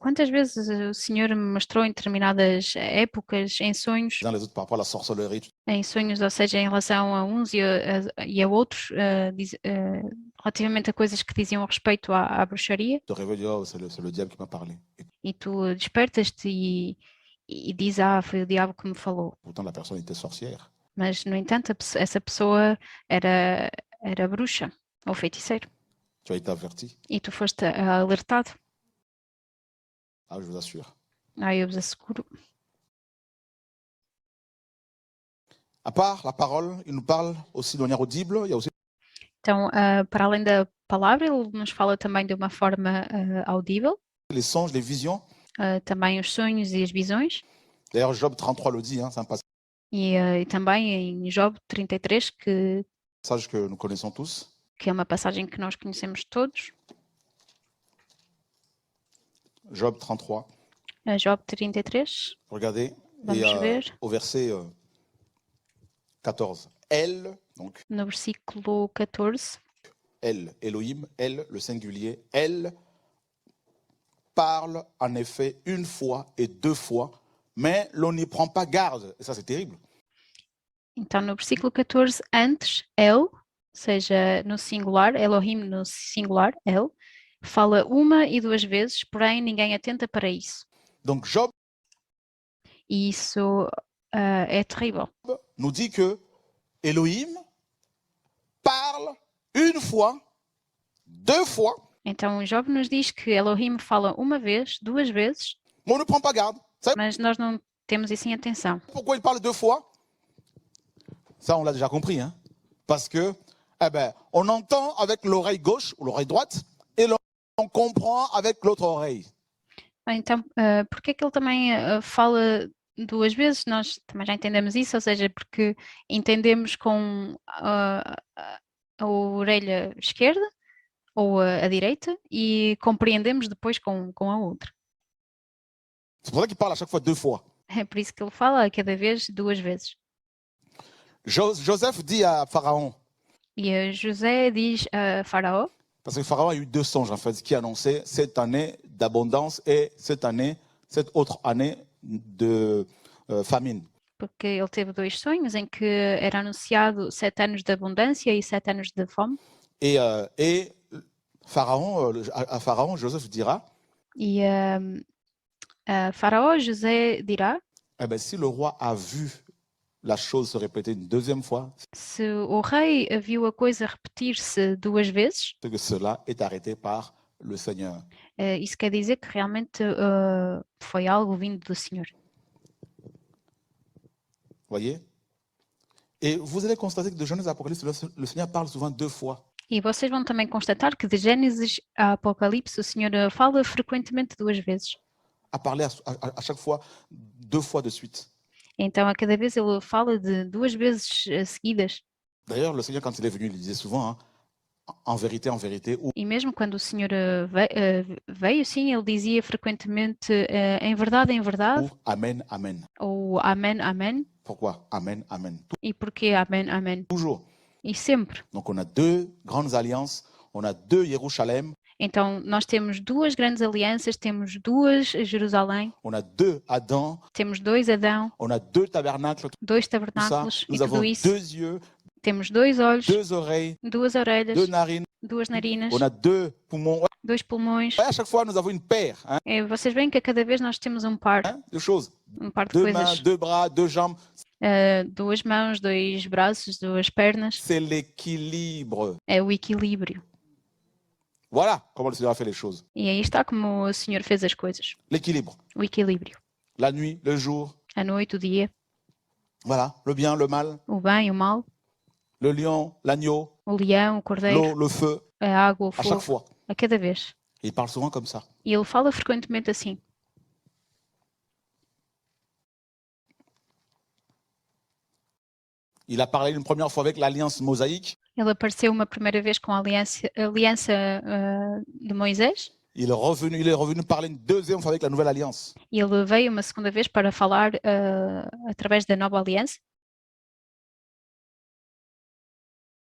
Quantas vezes o Senhor me mostrou em determinadas épocas, em sonhos, uns les autres par rapport à la sorcellerie. ou seja, em relação a uns e a outros, relativamente a coisas que diziam respeito à bruxaria, Tu te réveilles, oh, c'est le diable qui m'a parlé. Et e tu despertas-te e dizes, foi o diabo que me falou. pourtant, la personne était sorcière. Mas, no entanto, essa pessoa era bruxa ou feiticeiro. Tu as été averti. E tu foste alertado. Ah, je vous assure. Eu vos asseguro. À part la parole, il nous parle aussi de manière audible. Il y a aussi Então, para além da palavra, ele nos fala também de uma forma audível, les songes, les visions. também os sonhos e as visões. D'ailleurs, Job 33 le dit, hein, c'est un E também em Job 33, passage que nous connaissons tous. que é uma passagem que nós conhecemos todos. Job 33. Job 33, Regardez. vamos Et ver, au verset 14. Elle, donc no versículo 14, elle, Elohim, elle, le singulier, elle parle en effet une fois et deux fois, mais l'on n'y prend pas garde. Et ça, c'est terrible. então no versículo 14, antes, El, ou seja, no singular, Elohim no singular, El, fala uma e duas vezes, porém ninguém atenta para isso. Donc Job E isso é terrível. nous dit que Elohim parle une fois, deux fois, Então Job nos diz que Elohim fala uma vez, duas vezes, mais on ne prend pas garde. Savez mas nós não temos isso em atenção. pourquoi il parle deux fois? Ça, on l'a déjà compris, hein? Parce que, eh ben, on entend avec l'oreille gauche ou l'oreille droite et on comprend avec l'autre oreille. Então, porque é que ele também fala duas vezes? Nós também já entendemos isso, ou seja, porque entendemos com a orelha esquerda ou a direita e compreendemos depois com a outra. C'est pour ça qu'il parle à chaque fois deux fois. É por isso que ele fala cada vez duas vezes. Joseph dit à Pharaon, E José diz a Faraó, parce que Pharaon a eu deux songes en fait, qui annonçaient cette année d'abondance et cette autre année de famine. porque ele teve dois sonhos em que era anunciado 7 anos de abundância e 7 anos de fome. Et Pharaon, à Pharaon, Joseph dira, E a Faraó, José dirá, eh ben, si le roi a vu la chose se répéter une deuxième fois, se o rei viu a coisa repetir-se duas vezes, c'est que cela est arrêté par le Seigneur. isso quer dizer que realmente foi algo vindo do Senhor. Voyez? Et vous allez constater que de Genèse à Apocalypse, le Seigneur parle souvent deux fois. E vocês vão também constatar que de Gênesis a Apocalipse o Senhor fala frequentemente duas vezes. À parler à chaque fois, deux fois de suite. Então a cada vez ele fala de duas vezes seguidas. D'ailleurs, le Seigneur, quand il est venu, il disait souvent, hein, en vérité, ou E mesmo quando o Senhor veio, sim, ele dizia frequentemente em verdade, Amen, Amen. ou Amém, Amém. Pourquoi? Amen, Amen. E porquê Amém, Amém? Toujours. E sempre. Donc on a deux grandes alliances, on a deux Jérusalem, Então nós temos duas grandes alianças, temos duas Jerusalém, on a deux Adam, temos dois Adão, on a deux tabernacles, dois tout ça. tabernáculos e Nous avons tudo isso. deux yeux, Temos dois olhos, deux oreilles, duas orelhas, deux narines, duas narinas, on a deux poumons. Ouais, dois pulmões. à chaque fois, nous avons une paire hein, Vocês veem que a cada vez nós temos um par de choses. de Deux mains, coisas. deux bras, deux jambes. Duas mãos, dois braços, duas pernas. C'est l'équilibre. É o equilíbrio. Voilà comment le Seigneur a fait les choses. E aí está como o Senhor fez as coisas. L'équilibre. O equilíbrio. La nuit, le jour. A noite, o dia, Voilà. Le bien, le mal. o bem, o mal, Le lion, l'agneau. o leão, o cordeiro, L'eau, le feu. a água, o À chaque fogo. fois. A cada vez. Et il parle souvent comme ça. E ele fala frequentemente assim. Il a parlé une première fois avec l'alliance mosaïque. Ele apareceu uma primeira vez com a aliança de Moisés. Il est revenu parler une deuxième fois avec la nouvelle alliance. E ele veio uma segunda vez para falar através da nova aliança.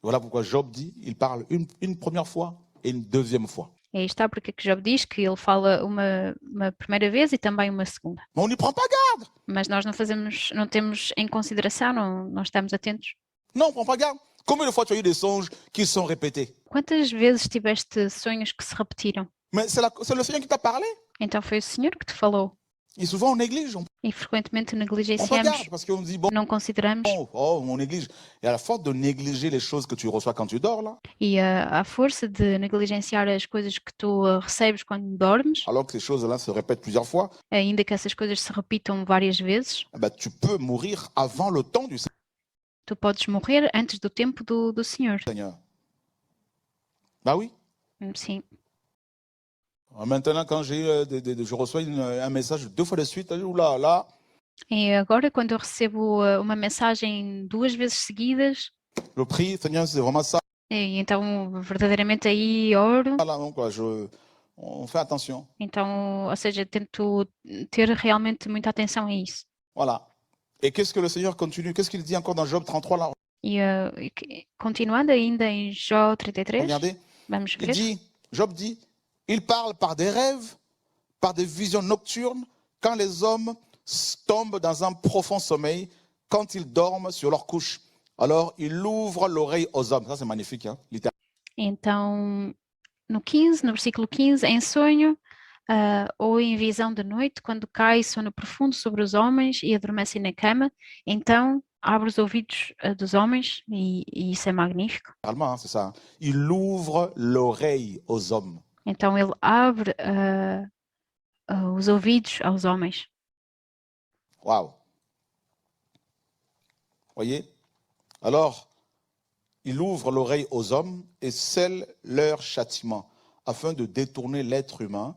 Voilà pourquoi Job dit, il parle une première fois et une deuxième fois. E aí está porque que Job diz que ele fala uma primeira vez e também uma segunda. Mais on n'y prend pas garde. Mas nós não temos em consideração, não estamos atentos. Non, on prend pas garde. Combien de fois tu as eu des songes qui sont répétés? Quantas vezes tiveste sonhos que se repetiram? Mais c'est le Seigneur qui t'a parlé. Então foi o Senhor que te falou. Et souvent on néglige, on E frequentemente prend pas negligenciamos, garde parce qu'on dit bon, não consideramos. on néglige. Et à la force de négliger les choses que tu reçois quand tu dors là, E à força de negligenciar as coisas que tu recebes quando dormes, alors que ces choses-là se répètent plusieurs fois, ainda que essas coisas se repitam várias vezes, eh ben, tu peux mourir avant le temps du tu podes morrer antes do tempo do Senhor. Seigneur. Bah oui. Sim. Maintenant, quand je reçois un message 2 fois de suite, oula, là, E agora, quando eu recebo uma mensagem 2 vezes seguidas, je prie, Seigneur, c'est vraiment ça. e então verdadeiramente aí oro. Là, donc, on fait attention. Então, ou seja, tento ter realmente muita atenção a isso. Voilà. Et qu'est-ce que le Seigneur continue? Qu'est-ce qu'il dit encore dans Job 33 là? Continuando ainda em Jó 33, Regardez. vamos Il ver. dit, Job dit, il parle par des rêves, par des visions nocturnes, quand les hommes tombent dans un profond sommeil, quand ils dorment sur leur couche. Alors, il ouvre l'oreille aux hommes. Ça, c'est magnifique, hein, littéralement. Então, no versículo 15, em sonho ou em visão de noite, quando cai sono profundo sobre os homens e adormecem na cama, então abre os ouvidos dos homens, e isso é magnífico. Hein, c'est ça. Il ouvre l'oreille aux hommes. Então ele abre os ouvidos aos homens. Waouh. Voyez? Alors, il ouvre l'oreille aux hommes et scelle leur châtiment, afin de détourner l'être humain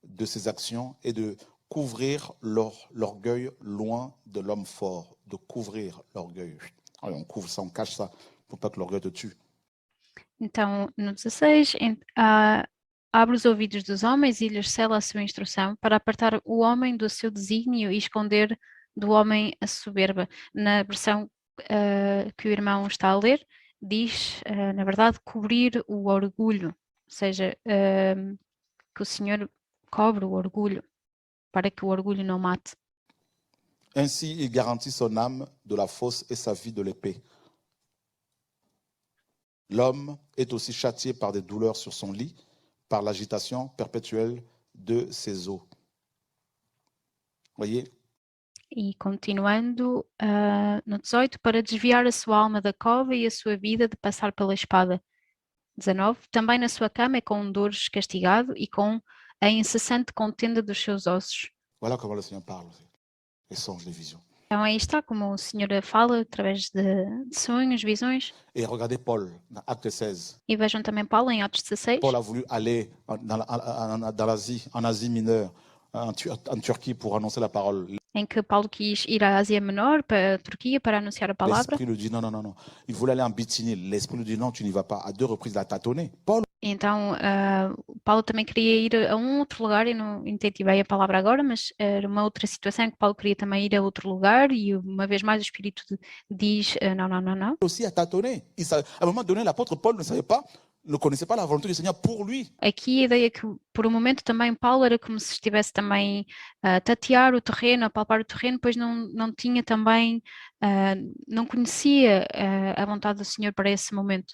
de ses actions et de couvrir l'orgueil loin de l'homme fort, de couvrir l'orgueil. On couvre ça, on cache ça, pour pas que l'orgueil te tue. Então, no 16, abre os ouvidos dos homens e lhes sela a sua instrução, para apartar o homem do seu desígnio e esconder do homem a soberba. Na versão que o irmão está a ler, diz, na verdade, cobrir o orgulho, ou seja, que o Senhor cobre o orgulho, para que o orgulho não mate. Ainsi, il garantit son âme de la fosse et sa vie de l'épée. L'homme est aussi châtié par des douleurs sur son lit, par l'agitation perpétuelle de ses os. Voyez? E continuando, no 18, para desviar a sua alma da cova e a sua vida de passar pela espada. 19, também na sua cama é com dores castigado e com a incessante contenda dos seus ossos. Voilà comment le Seigneur parle, les songes, les visions. Então aí está como o Senhor fala através de sonhos, visões. Et regardez Paul, dans Acte 16. E vejam também Paulo em Atos 16. Paul a voulu aller dans l'Asie, en Asie mineure, en Turquie, pour annoncer la parole. Em que Paulo quis ir à Ásia Menor, para a Turquia, para anunciar a palavra. L'Esprit lui dit non, non, non, non. Il voulait aller en Bithynie. L'Esprit lui dit non, tu n'y vas pas. À 2 reprises, il a tâtonné. Paul. Então, Paulo também queria ir a um outro lugar, e não incentivei a palavra agora, mas era uma outra situação que Paulo queria também ir a outro lugar, e uma vez mais o Espírito diz não, não, não, não. Aussi a tâtonné. À un moment donné, l'apôtre Paul ne connaissait pas la volonté du Seigneur pour lui. Aqui a ideia é que por um momento também Paulo era como se estivesse também a tatear o terreno, a palpar o terreno, pois não tinha também, não conhecia a vontade do Senhor para esse momento.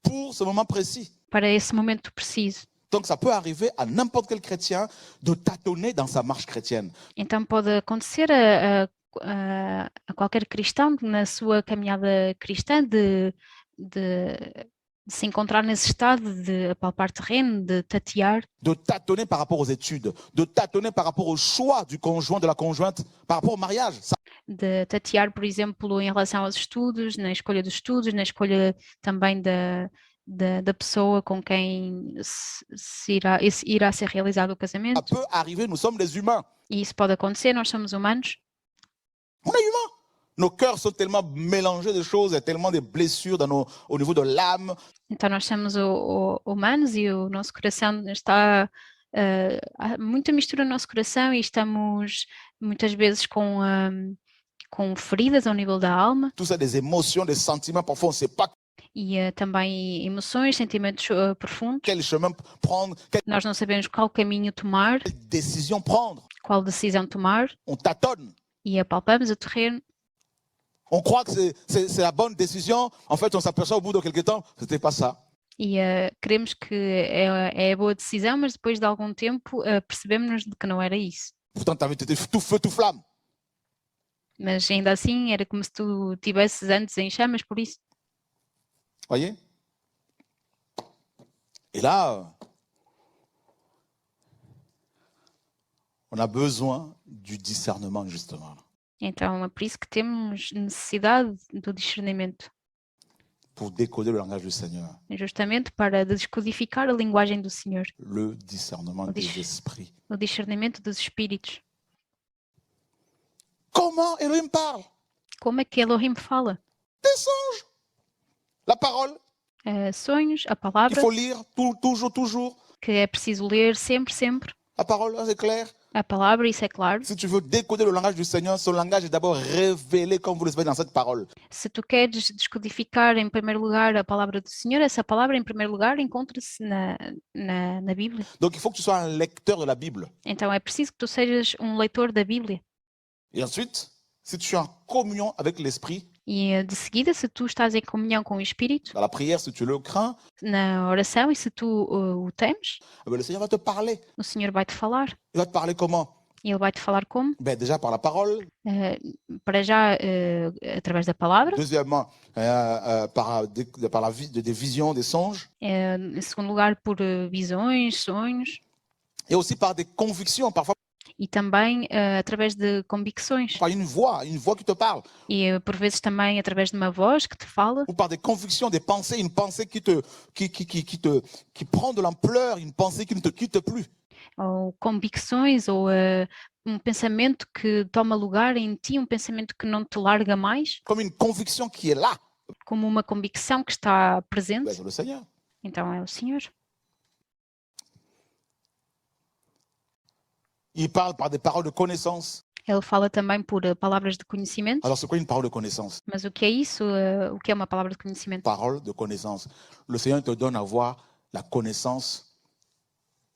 Pour ce moment précis. Para esse momento preciso. Donc ça peut arriver à n'importe quel chrétien de tâtonner dans sa marche chrétienne. Então pode acontecer a qualquer cristão na sua caminhada cristã de se encontrar nesse estado de apalpar terreno, de tatear. De tâtonner par rapport aux études, de tâtonner par rapport au choix du conjoint, de la conjointe, par rapport au mariage. Ça... De tatear, por exemplo, em relação aos estudos, na escolha dos estudos, na escolha também da pessoa com quem irá ser realizado o casamento. Ça peut arriver, nous sommes des humains. E isso pode acontecer, nós somos humanos. On est humains. Nos cœurs sont tellement mélangés de choses, il y a tellement de blessures au niveau de l'âme. Então nós somos humanos e o nosso coração está... há muita mistura no nosso coração e estamos muitas vezes com feridas ao nível da alma. Tout ça, des émotions, des sentiments, parfois on ne sait pas. E também emoções, sentimentos profundos. Quel chemin prendre, nós não sabemos qual caminho tomar, quelle décision prendre. Qual decisão tomar. On tâtonne. E apalpamos o terreno. On croit que c'est la bonne décision. En fait, on s'aperçoit au bout de quelques temps, c'était pas ça. E queremos que é a boa decisão, mas depois de algum tempo percebemos de que não era isso. Pourtant, tu avais été tout feu, tout flamme. Mas ainda assim, era como se tu estivesses antes em chamas, por isso. Voyez? Et là, on a besoin du discernement, justement. Então, é por isso que temos necessidade do discernimento. pour décoder le langage du Seigneur, justamente para descodificar a linguagem do Senhor, le discernement des esprits. o discernimento dos espíritos. Comment Elohim parle? Como é que Elohim fala? Des songes. La parole Sonhos, a qu'il palavra, faut lire toujours. que é preciso ler sempre, sempre. La parole, c'est clair. A palavra, isso é claro. Si tu veux décoder le langage du Seigneur, son langage est d'abord révélé comme vous le savez dans cette parole. Se tu queres descodificar em primeiro lugar a palavra do Senhor, essa palavra em primeiro lugar encontra-se na Bíblia. Donc il faut que tu sois un lecteur de la Bible. Então é preciso que tu sejas um leitor da Bíblia. Et ensuite, si tu es en communion avec l'Esprit, E de seguida, se tu estás em comunhão com o Espírito, dans la prière, si tu le crains, na oração, e se tu o temes, eh bien, le Seigneur va te parler. o Senhor vai-te falar. Il va te parler comment? E Ele vai-te falar como? Ben, déjà par la parole. Para já, através da palavra. Deuxièmement, par la vie, des visions, des songes. Em segundo lugar, por visões, sonhos. Et aussi par des convictions, parfois E também através de convicções. par une voix qui te parle. E por vezes também através de uma voz que te fala. Ou par des convictions, des pensées, une pensée qui prend de l'ampleur, une pensée qui ne te quitte plus. Ou convicções, ou um pensamento que toma lugar em ti, um pensamento que não te larga mais. Comme une conviction qui est là. Como uma convicção que está presente. Ben, c'est le Seigneur. Então é o Senhor. Il parle par des paroles de connaissance. Ele fala também por palavras de conhecimento. Alors, c'est quoi une parole de connaissance? Mas o que é isso? O que é uma palavra de conhecimento? Parole de connaissance. Le Seigneur te donne à voir la connaissance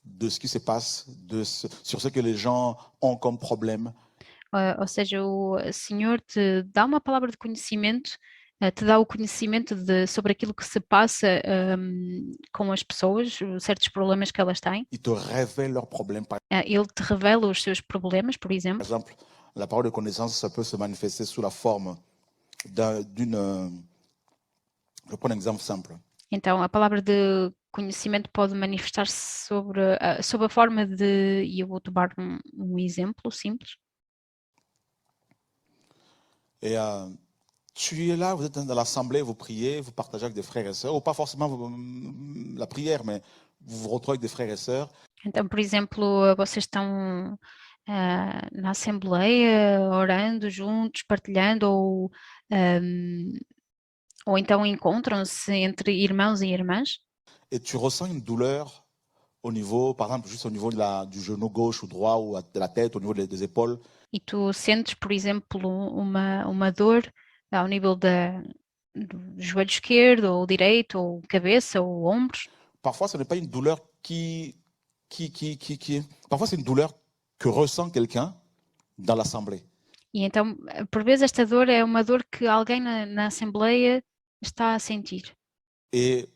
de ce qui se passe, sur ce que les gens ont comme problème. Ou seja, o Senhor te dá uma palavra de conhecimento, te dá o conhecimento sobre aquilo que se passa com as pessoas, certos problemas que elas têm. Il te révèle leurs problèmes. Par Ele te revela os seus problemas, por exemplo. exemple, la parole de connaissance, ça peut se manifester sous la forme d'une... Je prends un exemple simple. Então, a palavra de conhecimento pode manifestar-se sob a forma de... E eu vou tomar um exemplo simples. Et tu es là, vous êtes dans l'assemblée, vous priez, vous partagez avec des frères et sœurs, ou pas forcément la prière, mais vous vous retrouvez avec des frères et sœurs. Então, por exemplo, vocês estão na assembleia, orando juntos, partilhando, ou então encontram-se entre irmãos e irmãs. Et tu ressens une douleur au niveau, par exemple, juste au niveau du genou gauche ou droit, ou de la tête, au niveau des épaules. E tu sentes, por exemplo, uma dor ao nível do joelho esquerdo, ou direito, ou cabeça, ou ombros. Parfois, ce n'est pas une douleur Parfois, c'est une douleur que ressent quelqu'un dans l'assemblée. E então, por vezes, esta dor é uma dor que alguém na assembleia está a sentir. Et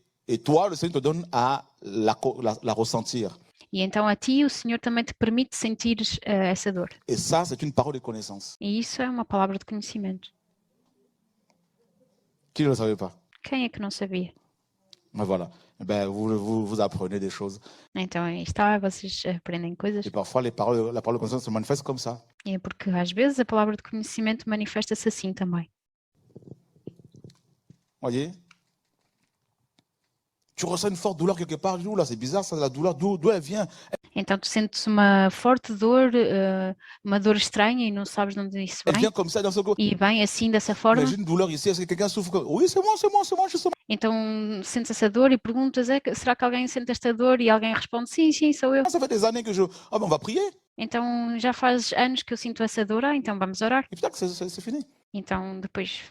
toi, le Seigneur te donne à la ressentir. E então a ti o Senhor também te permite sentir essa dor. Et ça, c'est une parole de connaissance. E isso é uma palavra de conhecimento. Qui ne le savait pas? Quem é que não sabia? Mais voilà. Ben, vous apprenez des choses. Então aí está, vocês aprendem coisas. Et parfois, la parole de connaissance se manifeste comme ça. E é porque às vezes a palavra de conhecimento manifesta-se assim também. Voyez? Tu ressens une forte douleur quelque part. Là, c'est bizarre, ça, la douleur, d'où elle vient? Então tu sentes uma forte dor, uma dor estranha e não sabes de onde isso Elle vem. vient comme ça, dans ce coup. E vem assim, dessa forma. Mais j'ai une douleur ici. Est-ce que quelqu'un souffre? Oui, c'est moi, justement. Então sentes essa dor e perguntas, será que alguém sente esta dor? E alguém responde, sim, sou eu. Ça fait des années que Ah, ben, on va prier. Então já faz anos que eu sinto essa dor, então vamos orar. Et putain, c'est fini. Então depois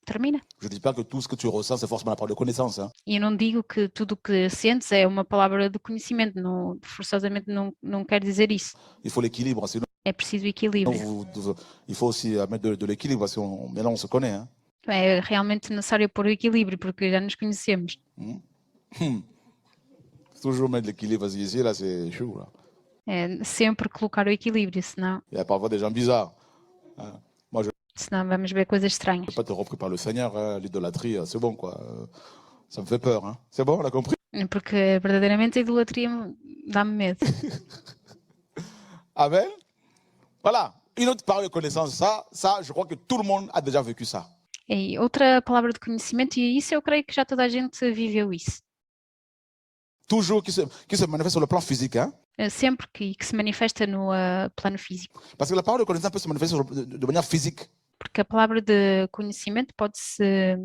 termina. Je ne dis pas que tout ce que tu ressens, c'est forcément la parole de connaissance. Hein. E eu não digo que tudo o que sentes é uma palavra de conhecimento, não, forçosamente não quer dizer isso. Il faut l'équilibre, sinon É preciso equilíbrio. il faut aussi mettre de l'équilibre, parce que mais là on se connaît. Hein. É realmente necessário pôr o equilíbrio, porque já nos conhecemos. Toujours mettre l'équilibre, parce qu'ici, là, c'est chaud. Là. É sempre colocar o equilíbrio, senão, Il y a parfois des gens bizarres. Hein. Moi, je senão vamos ver coisas estranhas. ne veux pas te repris par le Seigneur, hein. L'idolâtrie, c'est bon, quoi. Ça me fait peur. Hein. C'est bon, on a compris? Porque verdadeiramente a idolatria dá-me medo. Amen. Voilà. Une autre parole de connaissance, ça, je crois que tout le monde a déjà vécu ça. E outra palavra de conhecimento, e isso eu creio que já toda a gente viveu isso. Toujours qui se manifeste sur le plan physique. Hein? Sempre que se manifesta no plano físico. Parce que la parole de connaissance peut se manifester de manière physique. Porque a palavra de conhecimento pode-se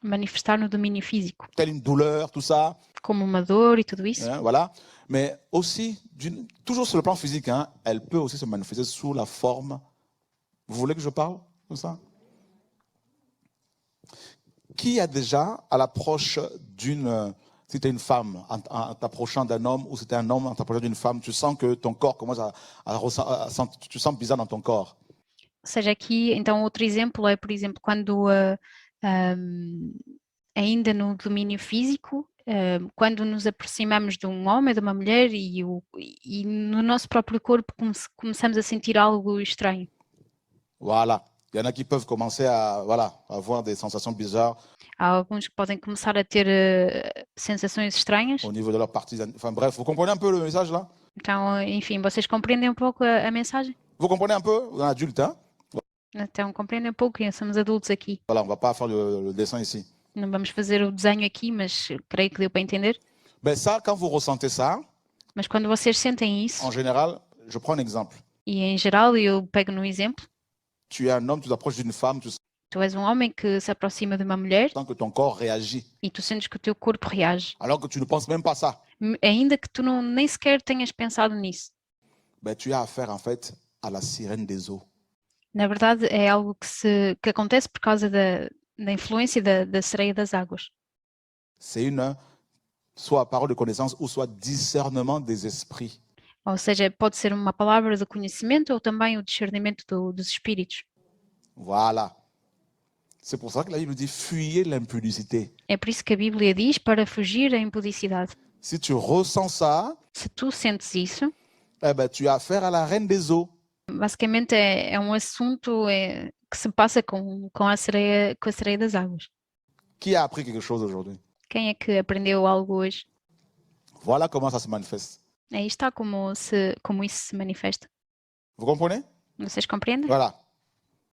manifestar no domínio físico. Telle une douleur, tout ça. Como uma dor e tudo isso. Hein, voilà. Mais aussi, toujours sur le plan physique, hein, elle peut aussi se manifester sous la forme. Vous voulez que je parle de ça? Qui a déjà, à l'approche d'une... Si tu es une femme en t'approchant d'un homme, ou si tu es un homme en t'approchant d'une femme, tu sens que ton corps commence tu sens bizarre dans ton corps. Ou seja, aqui, então, outro exemplo é, por exemplo, quando ainda no domínio físico, quando nos aproximamos de um homem, de uma mulher, e no nosso próprio corpo começamos a sentir algo estranho. Voilà. Il y en a qui peuvent commencer à avoir des sensations bizarres. Há alguns que podem começar a ter sensações estranhas. Au niveau de leur partie. Enfin bref, vous comprenez un peu le message là? Então, enfim, vocês compreendem um pouco a mensagem? Vous comprenez un peu? Un adulte, hein? Então, compreendem um pouco, somos adultos aqui. Voilà, on va pas faire le dessin ici. Não vamos fazer o desenho aqui, mas creio que deu para entender. Ben ça, quand vous ressentez ça, mas quando vocês sentem isso, en général, je prends un exemple. E em geral, eu pego no exemplo, Tu es un homme, tu t'approches d'une femme, tu és um homem que se aproxima de uma mulher sens que ton corps réagit, e tu sentes que o teu corpo reage, alors que tu ne penses même pas ça. ainda que tu nem sequer tenhas pensado nisso. Ben, tu as affaire en fait à la sirène des eaux. Na verdade, é algo que acontece por causa da influência da sereia das águas. C'est soit parole de connaissance ou soit discernement des esprits. Ou seja, pode ser uma palavra de conhecimento ou também o discernimento dos espíritos. Voilà. C'est pour ça que la Bible dit fuyez l'impudicité. É por isso que a Bíblia diz para fugir à impudicidade. Si tu ressens ça, Se tu sentes isso, eh ben, tu as affaire à la reine des eaux. Basicamente é um assunto que se passa com a sereia das águas. Qui a appris quelque chose aujourd'hui? Quem é que aprendeu algo hoje? Voilà comment ça se manifeste. Aí está como isso se manifesta. Vous comprenez? Vocês compreendem? Voilà.